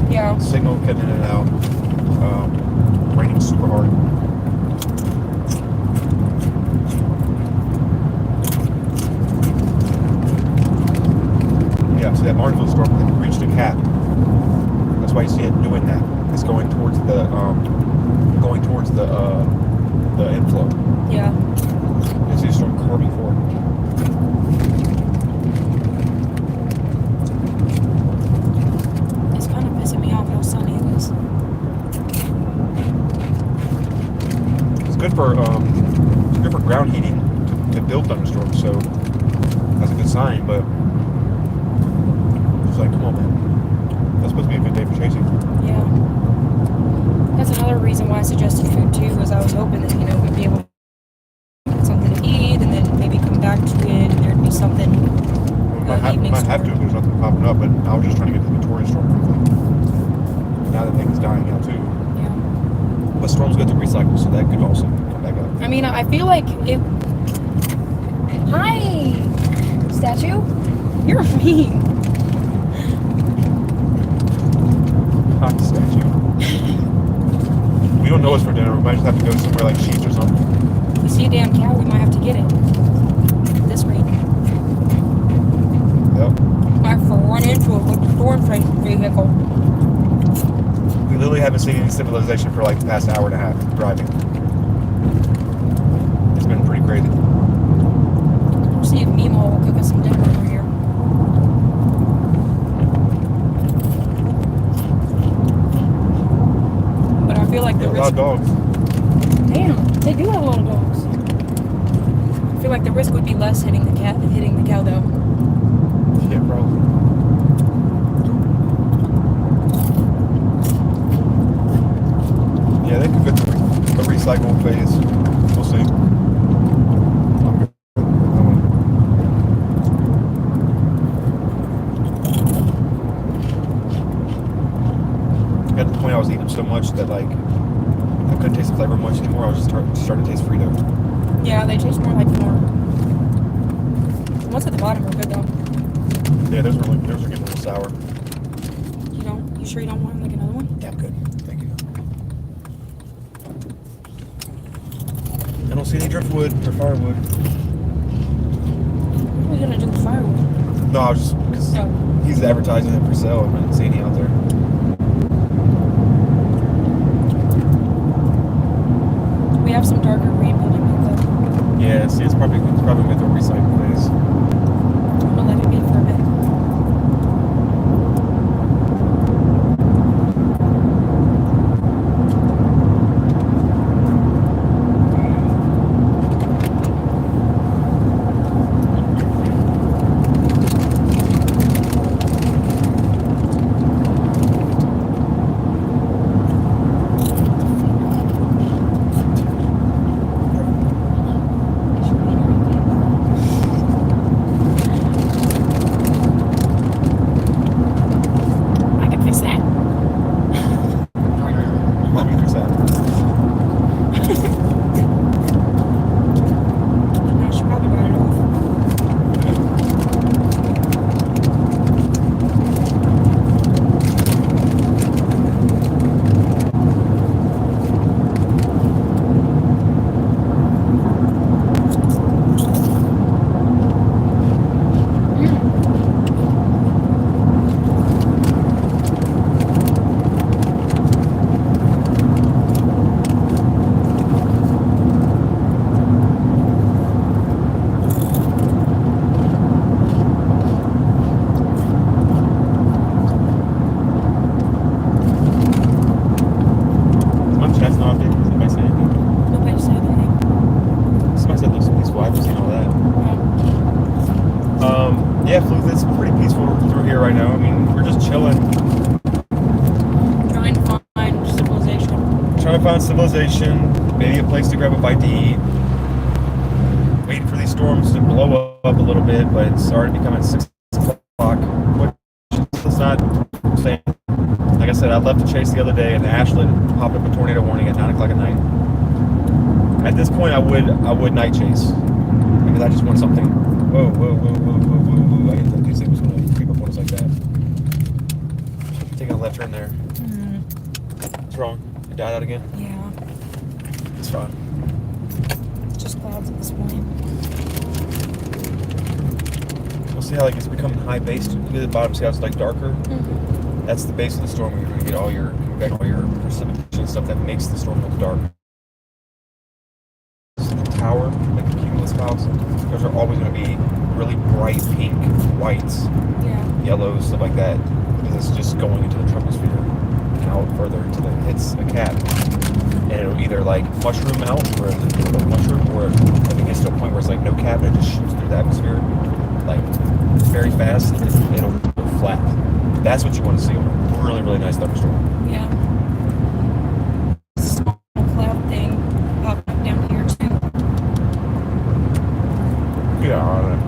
Yeah. Signal cutting in and out. Raining super hard. Yeah, so that Martinsville storm reached a cap. That's why you see it doing that. It's going towards the inflow. Yeah. You see the storm curving forward. It's kind of pissing me off how sunny it is. It's good for ground heating to build thunderstorms, so that's a good sign. But it's like, come on, man, that's supposed to be a good day for chasing. Yeah. That's another reason why I suggested food too, was I was hoping that, we'd be able to get something to eat and then maybe come back to it and there'd be something. We might have to if there's nothing popping up, but I was just trying to get to the Victoria storm quickly. Now that thing's dying out too. Yeah. But storms go through recycle, so that could also come back up. I mean, I feel like it. Hi, statue. You're mean. Hot statue. We don't know what's for dinner. We might just have to go somewhere like Sheets or something. If we see a damn cow, we might have to get it. At this rate. Yep. Might have to run into it with the thorn vehicle. We literally haven't seen any civilization for like the past hour and a half driving. It's been pretty crazy. We'll see if Mimo will cook us some dinner over here. But I feel like Yeah, a lot of dogs. Damn, they do have a lot of dogs. I feel like the risk would be less hitting the cat than hitting the cow, though. Yeah, probably. Yeah, they could go through a recycle phase. We'll see. At the point I was eating them so much that like I couldn't taste the flavor much anymore. I was just starting to taste Frito. Yeah, they taste more like corn. The ones at the bottom are good, though. Yeah, those are getting a little sour. You sure you don't want like another one? Yeah, I'm good. Thank you. I don't see any driftwood or firewood. What are we gonna do with firewood? No, I was just because he's advertising it for sale. I didn't see any out there. We have some darker green building though. Yeah, see, it's probably with the recycle phase. I'm gonna let it be for a bit. trying to find civilization, maybe a place to grab a bite to eat. Waiting for these storms to blow up a little bit, but it's already becoming 6 o'clock, which is not saying. Like I said, I left to chase the other day, and Ashland popped up a tornado warning at 9 o'clock at night. At this point, I would night chase because I just want something. Whoa, whoa, whoa, whoa, whoa, whoa, whoa! I didn't think these things was going to creep up on us like that. Taking a left turn there. What's wrong? It died out again? Yeah. It's fine. It's just clouds at this point. We'll see how like it's becoming high based. Look at the bottom, see how it's like darker? That's the base of the storm where you're going to get all your precipitation stuff that makes the storm look dark. The tower, like the cumulus clouds, those are always going to be really bright pink, whites, yellows, stuff like that, because it's just going into the troposphere and out further until it hits a cap. And it'll either like mushroom out, or if it gets to a point where it's like no cap and it just shoots through the atmosphere, like very fast, it'll go flat. That's what you want to see on a really, really nice thunderstorm. Yeah. Small cloud thing popped up down here too. Yeah, I don't know.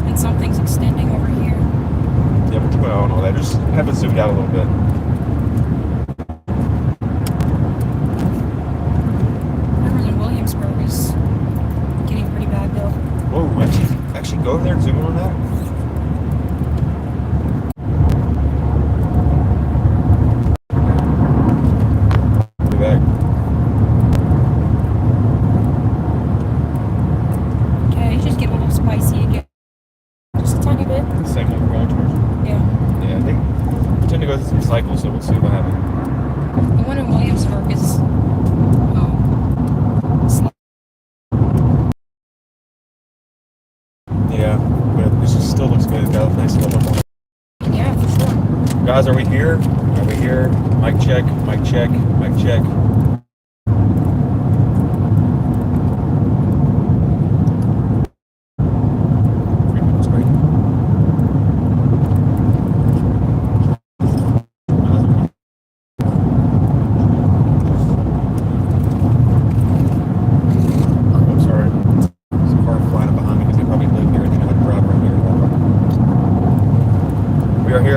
And something's extending over here. Yeah, but I don't know. That just have it zoomed out a little bit. Remember in Williamsburg is getting pretty bad though. Whoa, actually go over there and zoom in on that. Cycle, so we'll see what happens. The one in Williamsburg is yeah, but it just still looks good. It's got a nice color. Yeah, for sure. Guys, are we here? Are we here? Mic check, mic check, mic check.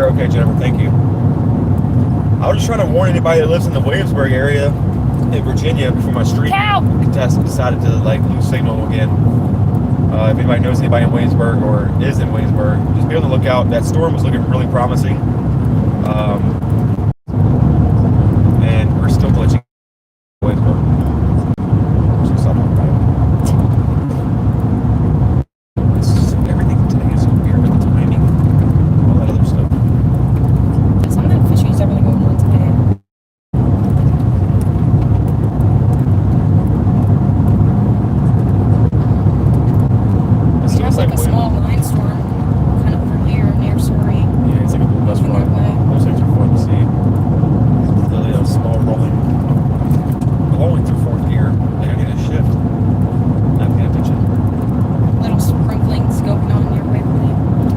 Okay, Jennifer, thank you. I was just trying to warn anybody that lives in the Williamsburg area in Virginia before my street contest decided to like lose signal again. If anybody knows anybody in Williamsburg or is in Williamsburg, just be on the lookout. That storm was looking really promising. And we're still glitching in Williamsburg. So stop talking about it. It's just, everything today is so weird with the timing. All that other stuff. Something fishy is definitely going on today. It seems like a small line storm kind of over here near Surrey. Yeah, it's like a little dust front. Those things are fun to see. Literally a small rolling through fourth gear. Like I need a shift. Not paying attention. Little sprinklings going on near Waverly.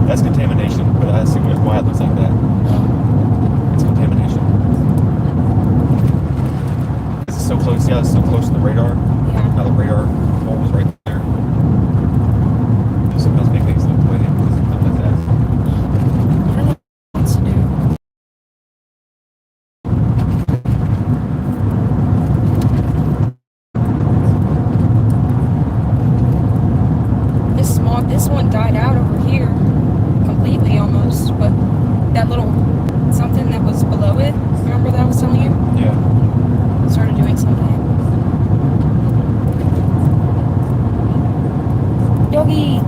That's contamination, but I assume that's why it looks like that. It's contamination. It's so close. Yeah, it's so close to the radar. Yeah. Now the radar hole was right there. Just sometimes make things look the way they look like that. I don't know what to do. This one died out over here completely almost, but that little something that was below it, remember that I was telling you? Yeah. Started doing something. Doggy!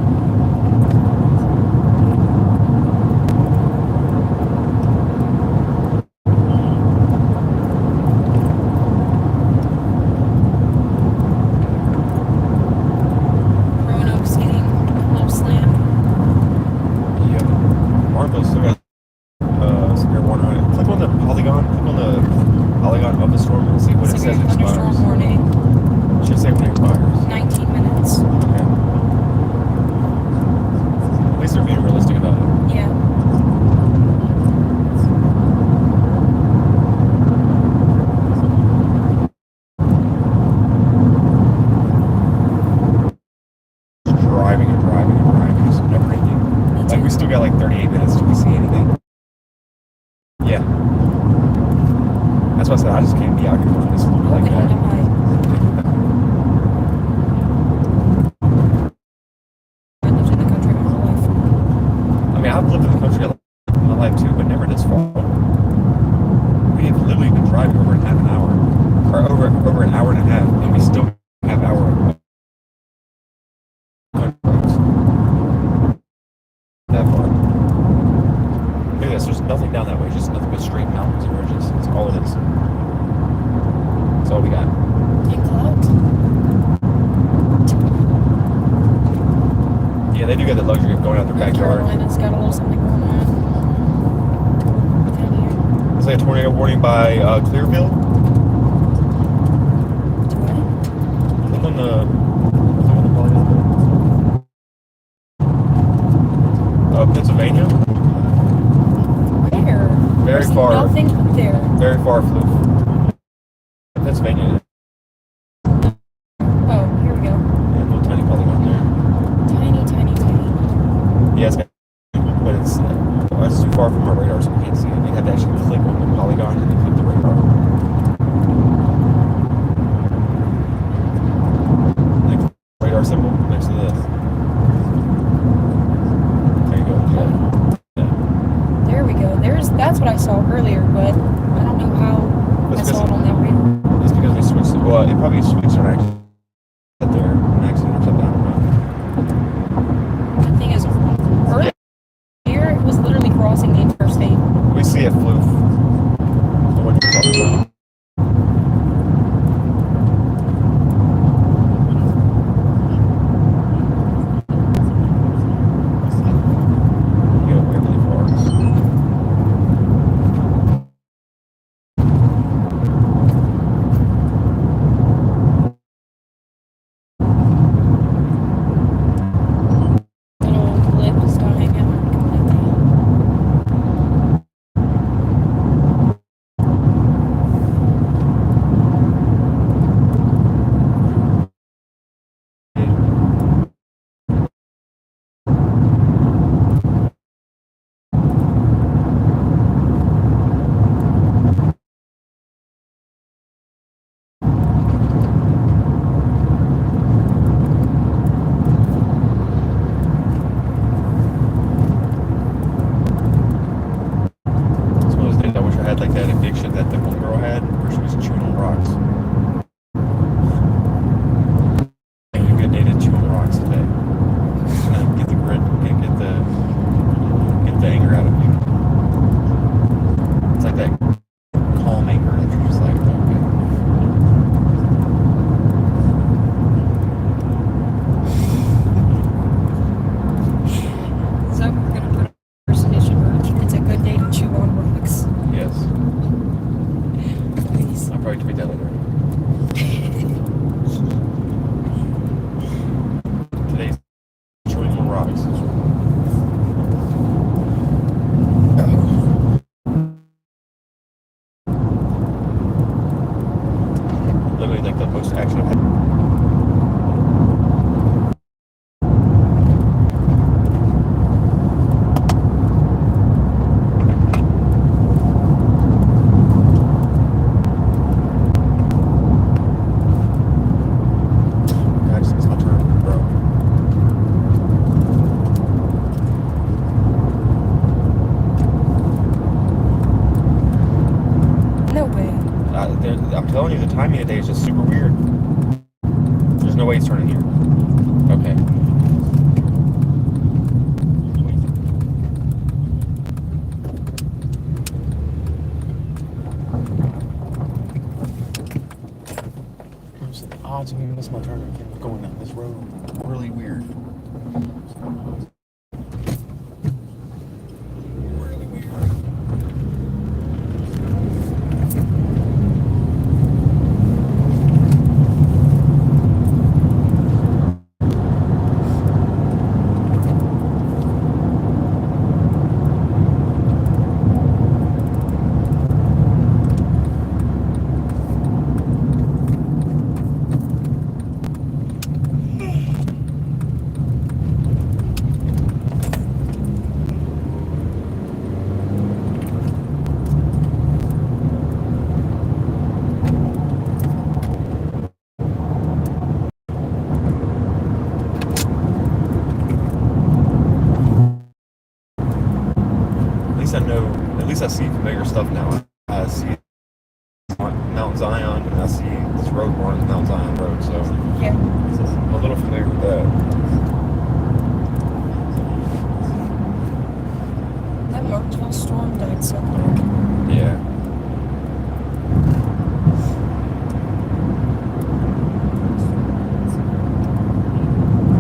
Roanoke's getting a little slam. Yep. Marvel's still got severe warning on it. Click on the polygon. Click on the polygon of the storm and see what it says expires. Thunderstorm warning. It should say when it expires. 19 minutes. Okay. At least they're being realistic about it. Yeah. Yeah. That's why I said I just can't be out here doing this like We don't that. die. I lived in the country my whole life. I mean, I've lived in the country my life too, but never this far. We have literally been driving over half an hour, or over an hour and a half, and we still have our roads that far. Look at this. There's nothing down that way. It's just nothing but straight mountains and ridges. That's all it is. That's all we got. And clouds. Yeah, they do get the luxury of going out their backyard. Carolina's got a little something going on. Down here. It's like a tornado warning by Clearville. Do what? Look on the Pennsylvania. Where? Very There's far. nothing up there. Very far, Floof. Pennsylvania. Oh, here we go. Yeah, little tiny polygon there. Tiny, tiny, tiny. Yeah, but it's too far from our radar, so we can't see it. We have to actually click on the polygon and then click the radar. Like radar symbol next to this. There you go. Yeah. There we go. That's what I saw earlier, but I don't know how I saw it on that radar. It's because we switched it. Well, it probably switched on accident. There, an accident or something. I don't know. The thing is, earlier here it was literally crossing the interstate. We see it, Floof. What you're talking about. You go way really far. Little lip is dying out completely. It's one of those days I wish I had like that addiction that the one girl had, where she was chewing on rocks. Like a good day to chew on rocks today. Get the grit, get the anger out of you. It's like that calm anger that you're just like, okay. So we're gonna put a first edition version. It's a good day to chew on rocks. Yes. Please. I'll probably tweet that later. Today's chewing on rocks. Literally like the most action I've had. I just missed my turn, bro. No way. I'm telling you, the timing today is just super weird. There's no way it's turning here. Okay. What's the odds of me missing my turn again going down this road? Really weird. Really weird. least I know. At least I see familiar stuff now. I see Mount Zion, and I see this road marked Mount Zion Road. So Yeah. I'm a little familiar with that. That Martinsville storm died so quick. Yeah.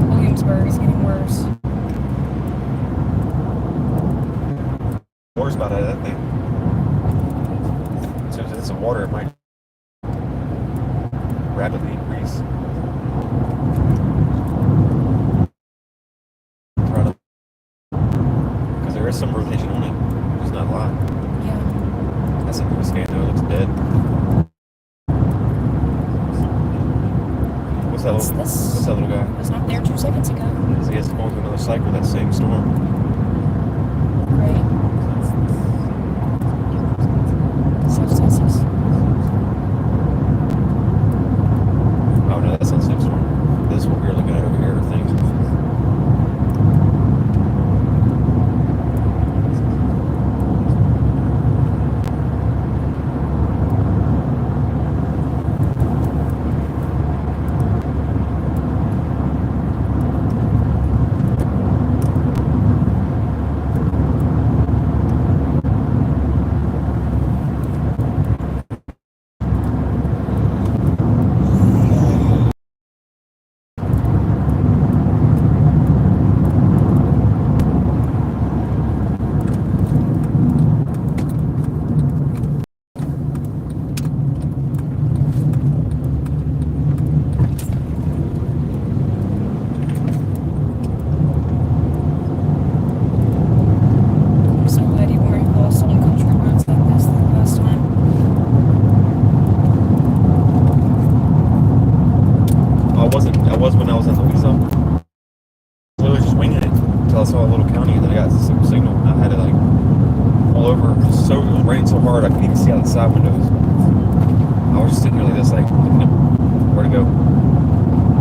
Williamsburg is getting worse. Worse about that thing. As soon as it's in water, it might rapidly increase. Because there is some rotation on it. There's not a lot. Yeah. That's a new scan though. It looks dead. What's that What's little? this? What's that little guy? It was not there 2 seconds ago. He has going through another cycle. That same storm. Right. South Texas. Oh no, that's not the same storm. This is what we're looking at over here. I think. I'm so glad you weren't lost on country roads like this the last time. I was when I was in Louisa. Literally just winging it until I saw a little county that I got some signal. I had to like pull over. It was raining so hard I couldn't even see out the side windows. I was just sitting here like this, like looking at where to go.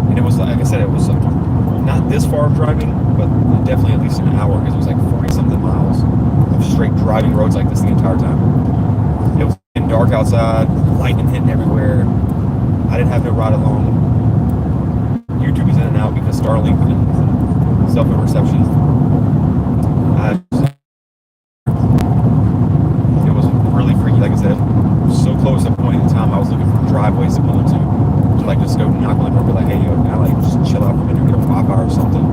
And it was like I said, it was not this far of driving, but definitely at least an hour because it was like 40 something miles of straight driving roads like this the entire time. It was dark outside, lightning hitting everywhere. I didn't have no ride along. YouTube is in and out because Starlink and cell phone reception. It was really freaky. Like I said, so close at a point in time, I was looking for driveways to pull into, to like just go knock on the door, and be like, hey, yo, can I like just chill out for a minute, get a Wi-Fi or something.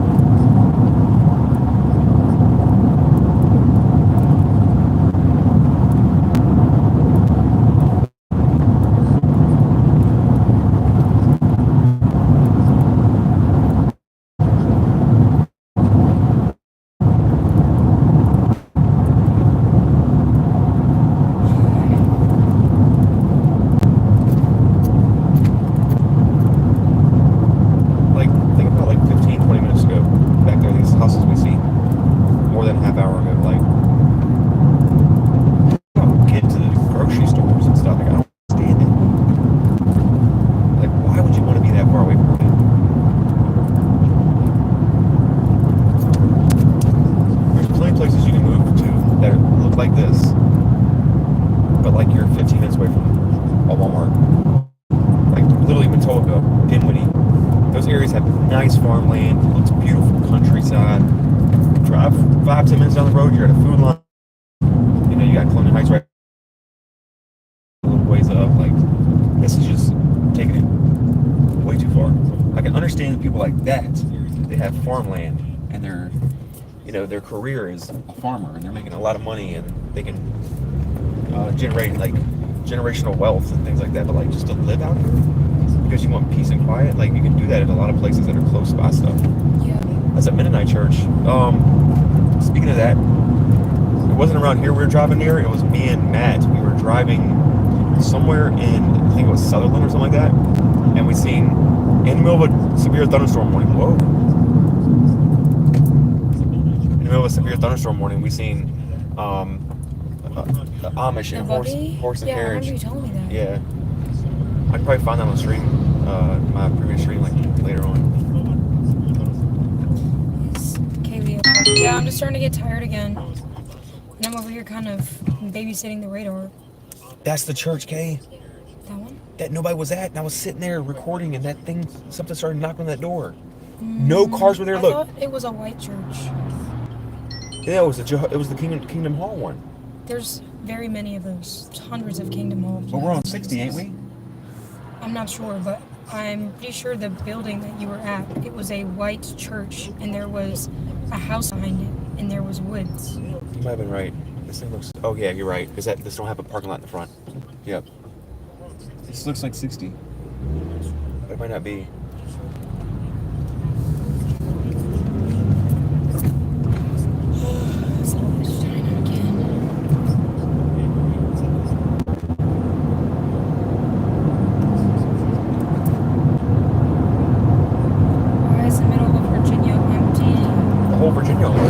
Like, think about like 15, 20 minutes ago, back there, these houses we see, more than a half hour ago, like, get to the grocery stores and stuff, like, I don't understand it. Like, why would you want to be that far away from it? There's plenty of places you can move to that look like this, but like you're 15 minutes away from a Walmart. Like literally Matoga, Dinwiddie. Those areas have nice farmland. It looks beautiful countryside. Drive 5-10 minutes down the road, you're at a food line. You know, you got Colonial Heights right a little ways up. Like, this is just taking it way too far. I can understand people like that. They have farmland and they're, you know, their career is a farmer and they're making a lot of money and they can generate like generational wealth and things like that. But like, just to live out here because you want peace and quiet, like you can do that at a lot of places that are close by stuff. Yeah. That's a Mennonite church. Speaking of that, it wasn't around here we were driving near. It was me and Matt. We were driving somewhere in, I think it was Sutherland or something like that, and we seen in the middle of a severe thunderstorm warning. Whoa! In the middle of a severe thunderstorm warning, we seen Amish and horse and Yeah, I carriage. remember you telling me that. Yeah, I can probably find that on the stream, my previous stream, like later on. Yes. Kaylee. Yeah, I'm just starting to get tired again. And I'm over you're kind of babysitting the radar. That's the church, Kay. That one? That nobody was at, and I was sitting there recording, and that thing, something started knocking on that door. No cars were there. I Look, thought it was a white church. yeah, it was the Kingdom Hall one. There's very many of those. Hundreds of Kingdom Halls. But we're on 60, ain't we? I'm not sure, but I'm pretty sure the building that you were at, it was a white church, and there was a house behind it, and there was woods. You might have been right. This thing looks... Oh, yeah, you're right. Because this don't have a parking lot in the front. Yep. This looks like 60. But it might not be.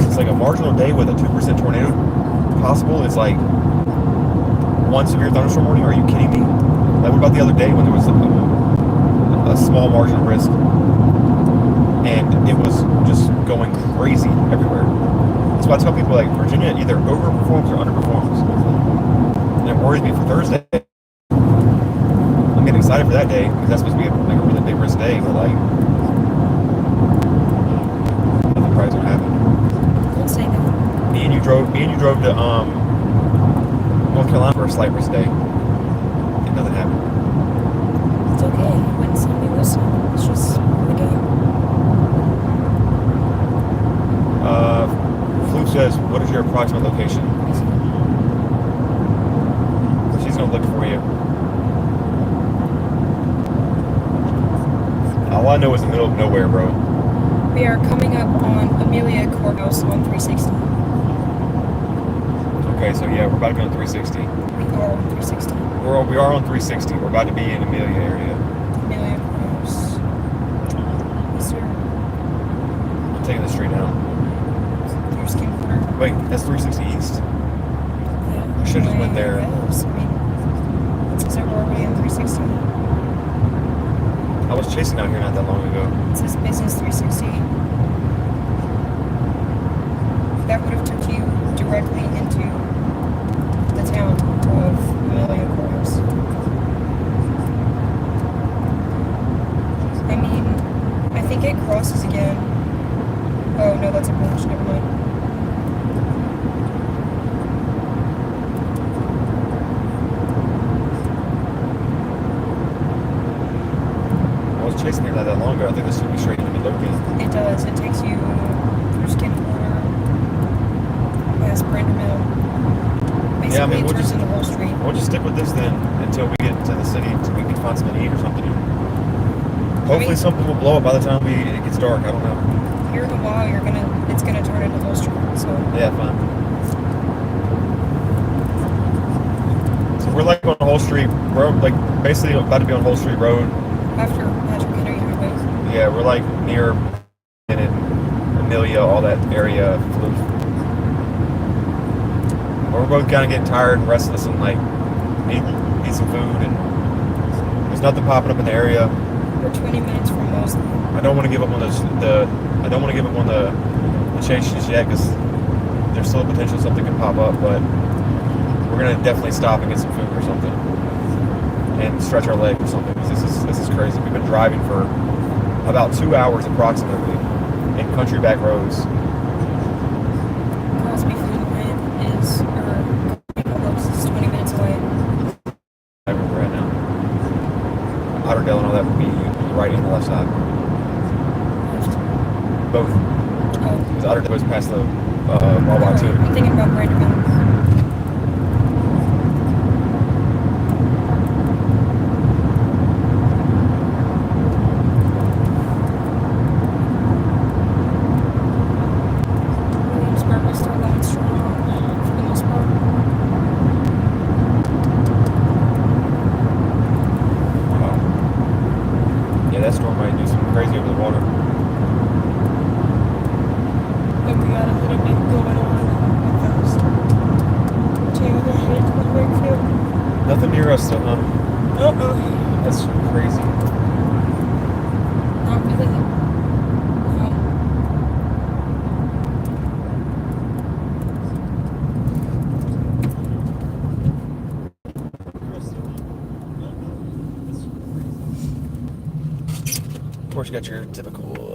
It's like a marginal day with a 2% tornado possible. It's like one severe thunderstorm warning. Are you kidding me? Like, what about the other day when there was a small margin of risk and it was just going crazy everywhere? That's why I tell people, like, Virginia either overperforms or underperforms. And it worries me for Thursday. I'm getting excited for that day because that's supposed to be like a really big risk day, but like nothing probably gonna happen. Say that. Me and you drove to North Carolina for a slight risk day, and nothing happened. It's okay. You win some, you lose some. It's just the game. Flute says, "What is your approximate location?" She's gonna look for you. All I know is the middle of nowhere, bro. We are coming up on Amelia Courthouse on 360. Okay, so yeah, we're about to go to 360. We are on 360. We are on 360. We're about to be in Amelia area. Amelia Courthouse. Yes, sir. I'm taking the street now. Your skin corner. Wait, that's 360 East. Yeah. I should have just went there. Else. I mean, it says that we're already on 360. I was chasing out here not that long ago. It says business 360. That would have took you directly into the town of Amelia Courthouse. I mean, I think it crosses again. Oh no, that's a branch. Never mind. Chasing here not that long ago. I think this took me straight into Midlothian. It does. It takes you through Skin Corner, past Brander Mill. Basically, yeah, I mean, it turns into the whole street. We'll just stick with this then until we get to the city, until we can find something to eat or something. Hopefully, something will blow up by the time it gets dark. I don't know. Here in a while, it's gonna turn into the whole street. So yeah, fine. So we're like on Whole Street Road, like basically about to be on Whole Street Road. After Patrick Henry Highway. Yeah, we're like near in Amelia, all that area. We're both kind of getting tired and restless and like need some food, and there's nothing popping up in the area. We're 20 minutes from Mosley. I don't want to give up on the chase just yet because there's still a potential something could pop up, but we're gonna definitely stop and get some food or something and stretch our leg or something. This is crazy. We've been driving for about 2 hours approximately in country back roads. Crosby Food Plant is 20 minutes away. I remember right now. Otterdale and all that would be the right and the left side. Both. Oh. Because Otterdale goes past the Wawa too. I'm thinking about Brander Mill. course, you got your typical.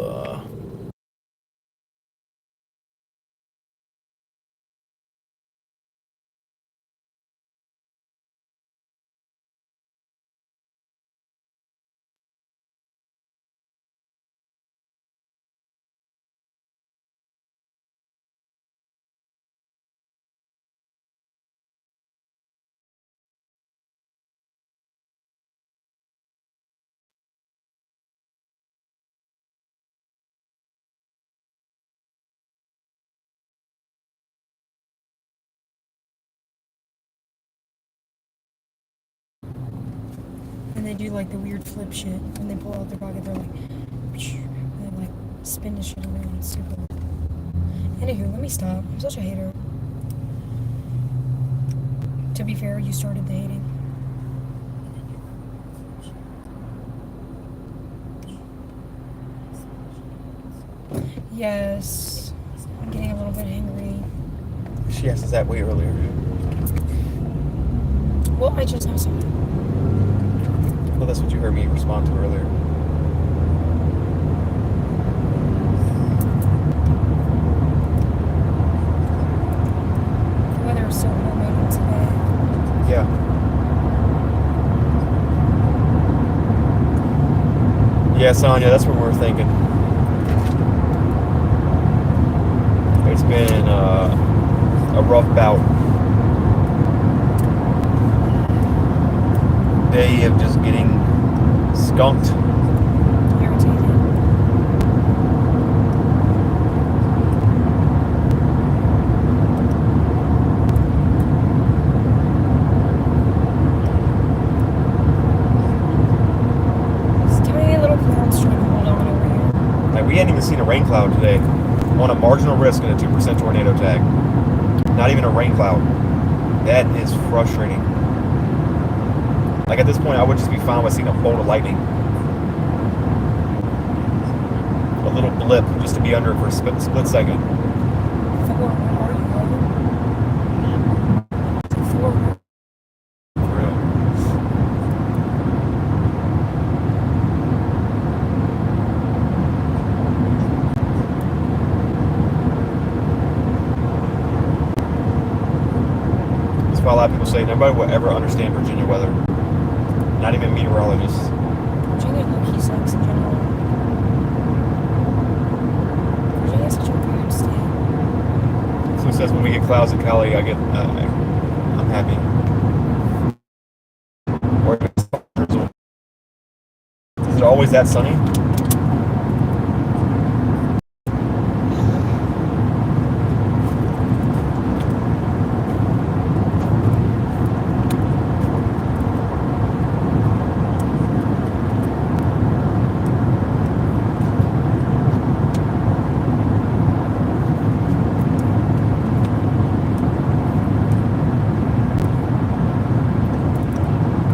And they do like the weird flip shit. And they pull out their pocket, they're like, and they like spin the shit around. It's super. Anywho, let me stop. I'm such a hater. To be fair, you started the hating. Yes. I'm getting a little bit angry. She asked us that way earlier. Well, I just have something. Well, that's what you heard me respond to earlier. The weather is so hormonal today. Yeah. Yeah, Sonia, that's what we're thinking. It's been a rough bout. Day of just getting skunked. Irritated. Just tiny little clouds trying to hold on over here. Like, we hadn't even seen a rain cloud today. On a marginal risk in a 2% tornado tag. Not even a rain cloud. That is frustrating. Like, at this point, I would just be fine with seeing a bolt of lightning. A little blip, just to be under it for a split second. Where are you, Logan? For real. That's why a lot of people say nobody will ever understand Virginia weather. Not even meteorologists. Virginia low-key sucks in general. Virginia's such a weird state. So it says when we get clouds in Cali, I'm happy. Or is it always that sunny?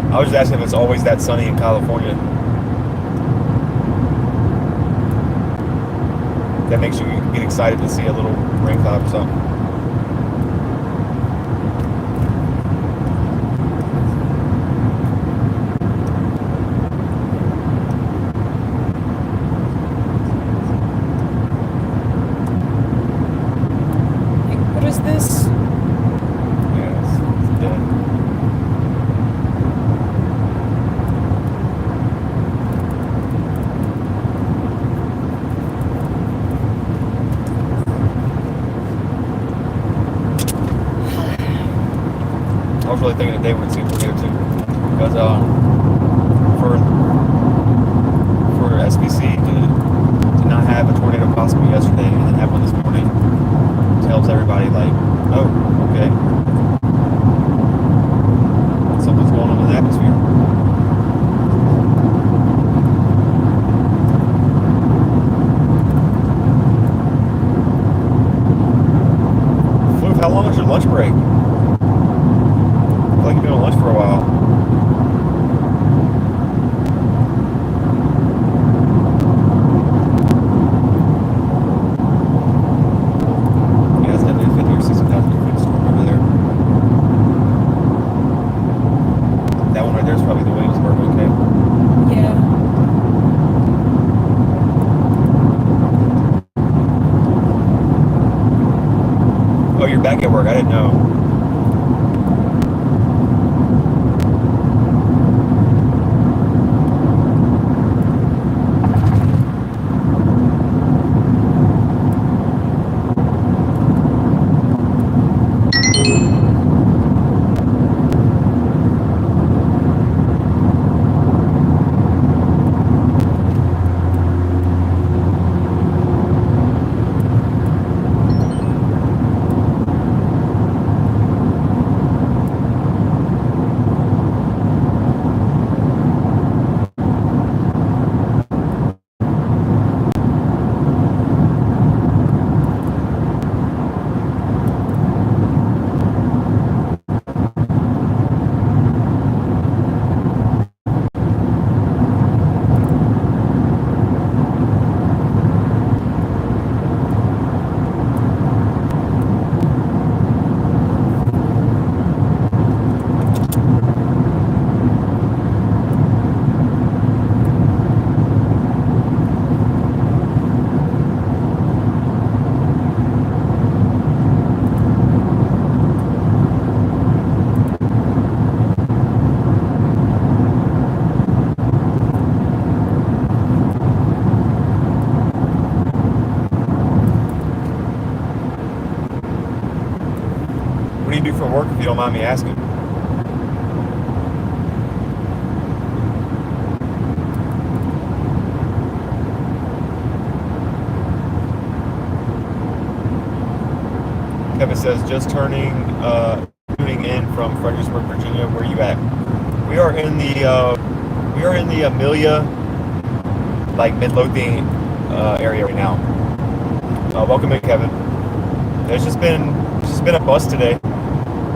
I was just asking if it's always that sunny in California. That makes you get excited to see a little rain cloud or something. Like, what is this? Yeah, it's dead. I was really thinking today we'd see a tornado too, because for SBC to not have a tornado possible yesterday and then have one this morning tells everybody like, oh, okay, something's going on in the atmosphere. Floof, how long is your lunch break? Like you've been on lunch for a while. Yeah, it's definitely a 50 or 60,000 foot storm over there. That one right there is probably the Williamsburg, okay? Yeah. at work. I didn't know. What do you do for work, if you don't mind me asking? Kevin says, just tuning in from Fredericksburg, Virginia. Where are you at? We are in the Amelia, like Midlothian area right now. Welcome in, Kevin. It's just been a bust today.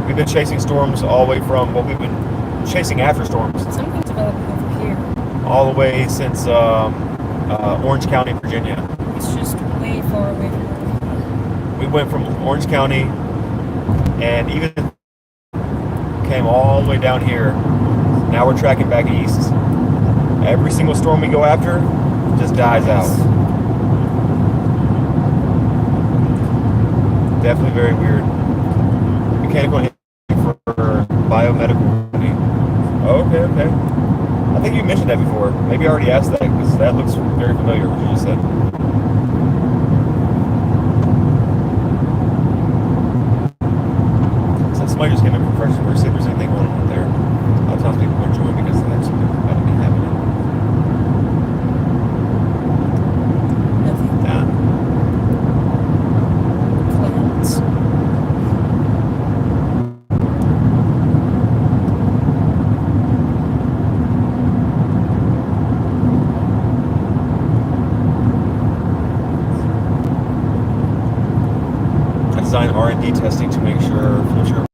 We've been chasing storms all the way from, well, we've been chasing after storms. Something's developing over here. All the way since Orange County, Virginia. It's just way far away from here. We went from Orange County and even came all the way down here. Now we're tracking back east. Every single storm we go after just dies out. Definitely very weird. Mechanical for biomedical. Okay. I think you mentioned that before. Maybe I already asked that because that looks very familiar, what you just said. So somebody just came in from Fredericksburg, see if there's anything going on there. A lot of times people are joining because they have something about to be happening. Nothing. Nah. Clouds. Design R&D testing to make sure future.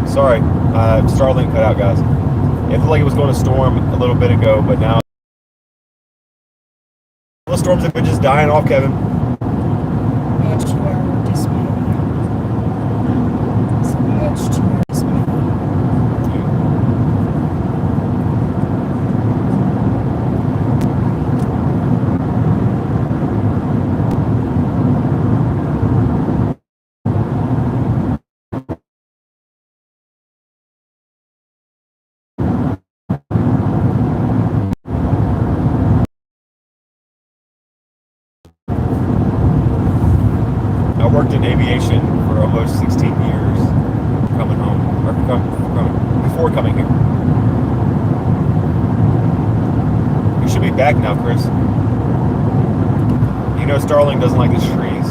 Sorry, Starlink cut out, guys. It looked like it was going to storm a little bit ago, but now the storms have been just dying off, Kevin. Much to our dismay. So much to our dismay. I worked in aviation for almost 16 years. Coming home, or before coming here. We should be back now, Chris. You know, Starling doesn't like the trees.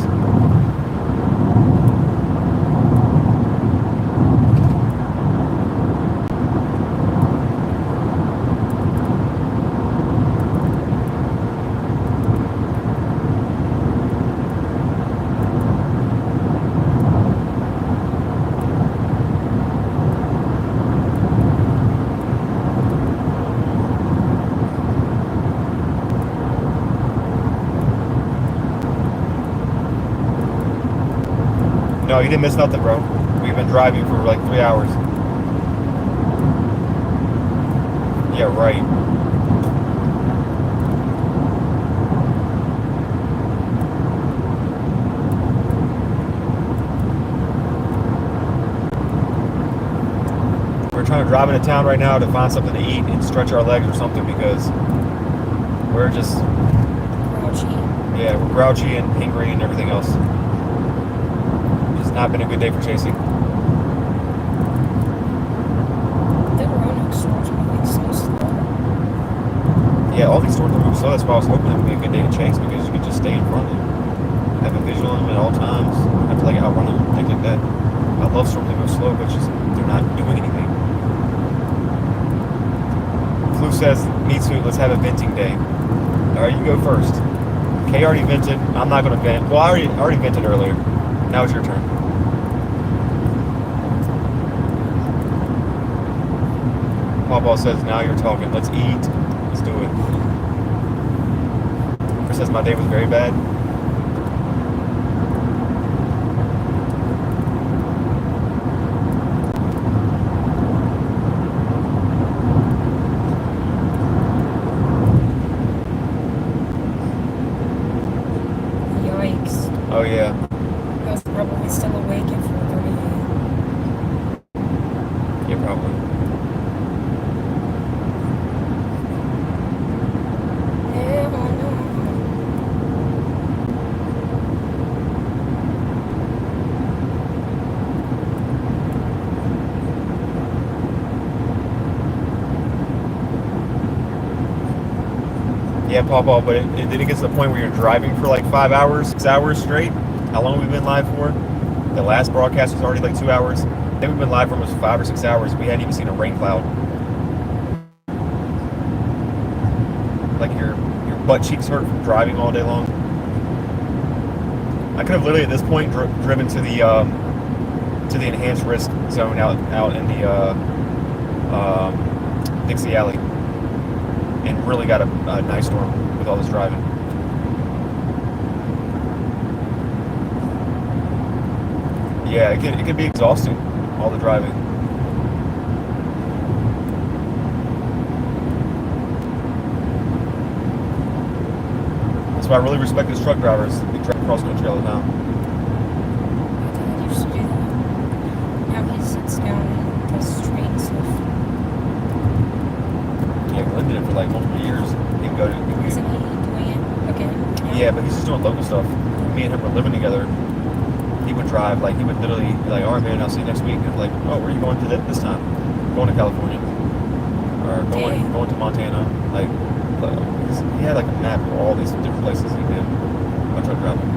No, you didn't miss nothing, bro. We've been driving for like 3 hours. Yeah, right. We're trying to drive into town right now to find something to eat and stretch our legs or something because we're just Grouchy. yeah, we're grouchy and angry and everything else. It's not been a good day for chasing. The Roanoke stores are moving so slow. Yeah, all these stores are moving slow. That's why I was hoping it would be a good day to chase because you could just stay in front of them, have a visual on them at all times, don't have to like outrun them, things like that. I love stores that move slow, but just they're not doing anything. Flu says, me too, let's have a venting day. Alright, you go first. Kay already vented. I'm not going to vent. Well, I already vented earlier. Now it's your turn. Pawpaw says, now you're talking. Let's eat. Let's do it. Chris says, my day was very bad. Yikes. Oh, yeah. I was probably still awake at 4:30 a.m. Yeah, probably. Yeah, oh no. Yeah, Pawpaw, but then it gets to the point where you're driving for like 5 hours, 6 hours straight. How long have we been live for? The last broadcast was already like 2 hours. Then we've been live for almost 5 or 6 hours. We hadn't even seen a rain cloud. Like your butt cheeks hurt from driving all day long. I could have literally at this point driven to the enhanced risk zone out in the Dixie Alley, and really got a nice storm with all this driving. Yeah, it can be exhausting, all the driving. That's why I really respect these truck drivers. They drive cross country all the time. My dad used to do that. Now he sits down and does straight stuff. Yeah, Glenn did it for like multiple years. He'd go to. Isn't he doing it again? Yeah, but he's just doing local stuff. Me and him were living together. He would drive, like he would literally be like, all right, man, I'll see you next week. And like, oh, where are you going to this time? Going to California, or going to Montana. Like, he had like a map of all these different places he did by truck driving.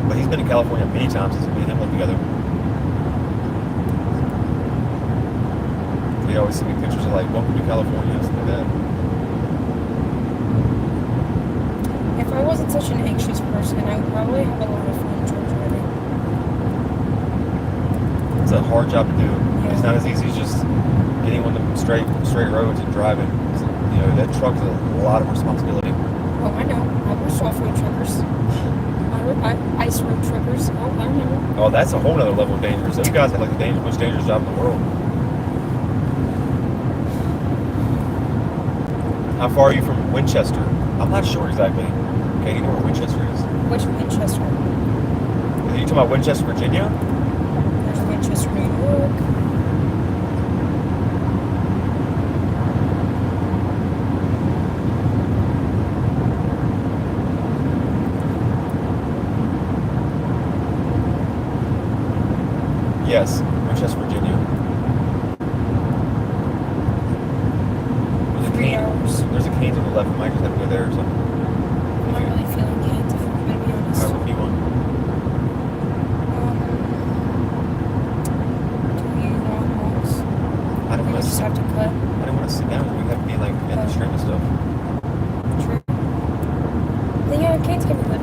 But he's been to California many times since me and him lived together. He always send me pictures of like, welcome to California, stuff like that. If I wasn't such an anxious person, I would probably have a lot of fun truck driving. It's a hard job to do. Yeah. It's not as easy as just getting on the straight roads and driving. You know, that truck's a lot of responsibility. Oh, I know. I watched off-road truckers. Ice road truckers. Oh, I remember. Oh, that's a whole other level of dangerous. Those guys have like the most dangerous job in the world. How far are you from Winchester? I'm not sure exactly. Okay, you know where Winchester is? Which Winchester? Are you talking about Winchester, Virginia? There's Winchester, New York. Yes, Winchester, Virginia. 3 hours. There's a Canes on the left. We might just have to go there or something. I'm not really feeling Canes, if I'm going to be honest. Alright, what do you want? Do you want walks? I don't We want just to. have to cut. I don't want to sit down. We have to be like in the stream and stuff. True. Then yeah, Canes can be good.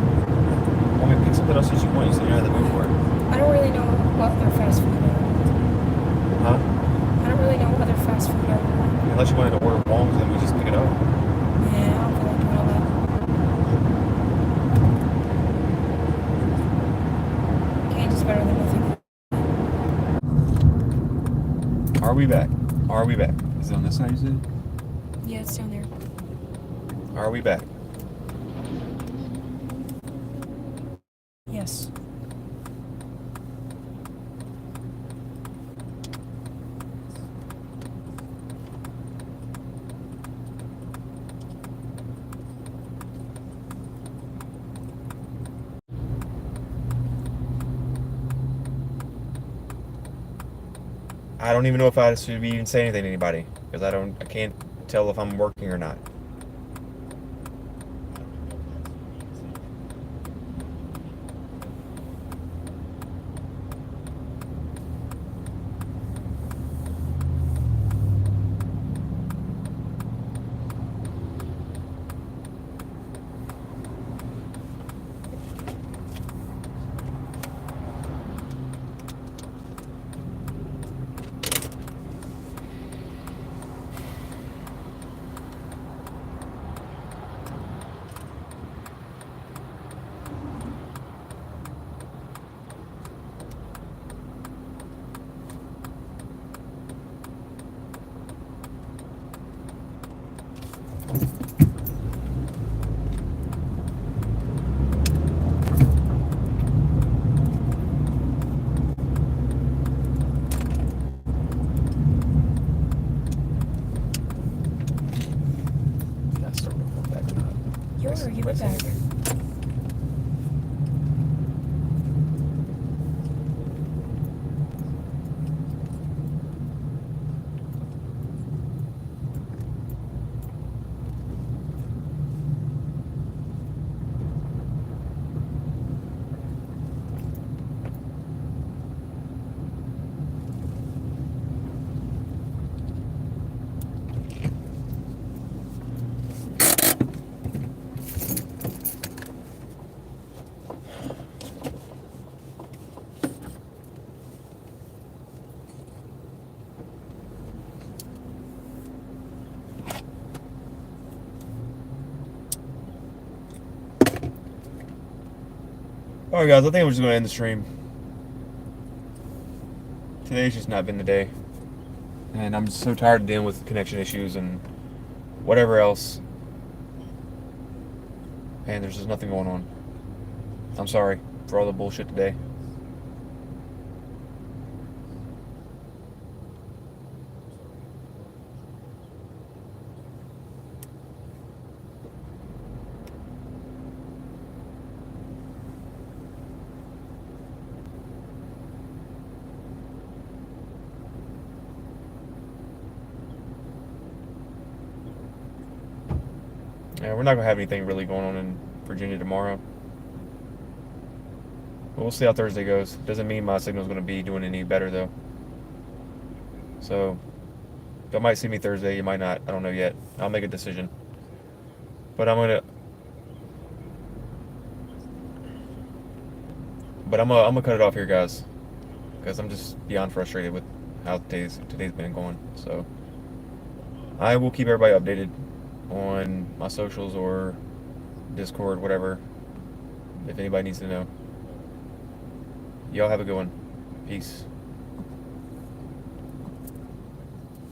Well, I mean, pick something else that you want. You said you had to move for it. I don't really know what other fast food are. Huh? I don't really know what other fast food are. Unless you wanted to order Wong's, then we just pick it up. Yeah, I don't feel like doing all that. Canes is better than nothing. Are we back? Are we back? Is it on this side, you said? Yeah, it's down there. Are we back? Yes. I don't even know if I should be even saying anything to anybody because I can't tell if I'm working or not. That's the real back or not. You went back. Alright, guys, I think I'm just going to end the stream. Today's just not been the day. And I'm just so tired of dealing with connection issues and whatever else. And there's just nothing going on. I'm sorry for all the bullshit today. Yeah, we're not going to have anything really going on in Virginia tomorrow. But we'll see how Thursday goes. Doesn't mean my signal's going to be doing any better, though. So, y'all might see me Thursday. You might not. I don't know yet. I'll make a decision. But I'm gonna cut it off here, guys, because I'm just beyond frustrated with how today's been going. So I will keep everybody updated on my socials or Discord, whatever, if anybody needs to know. Y'all have a good one. Peace.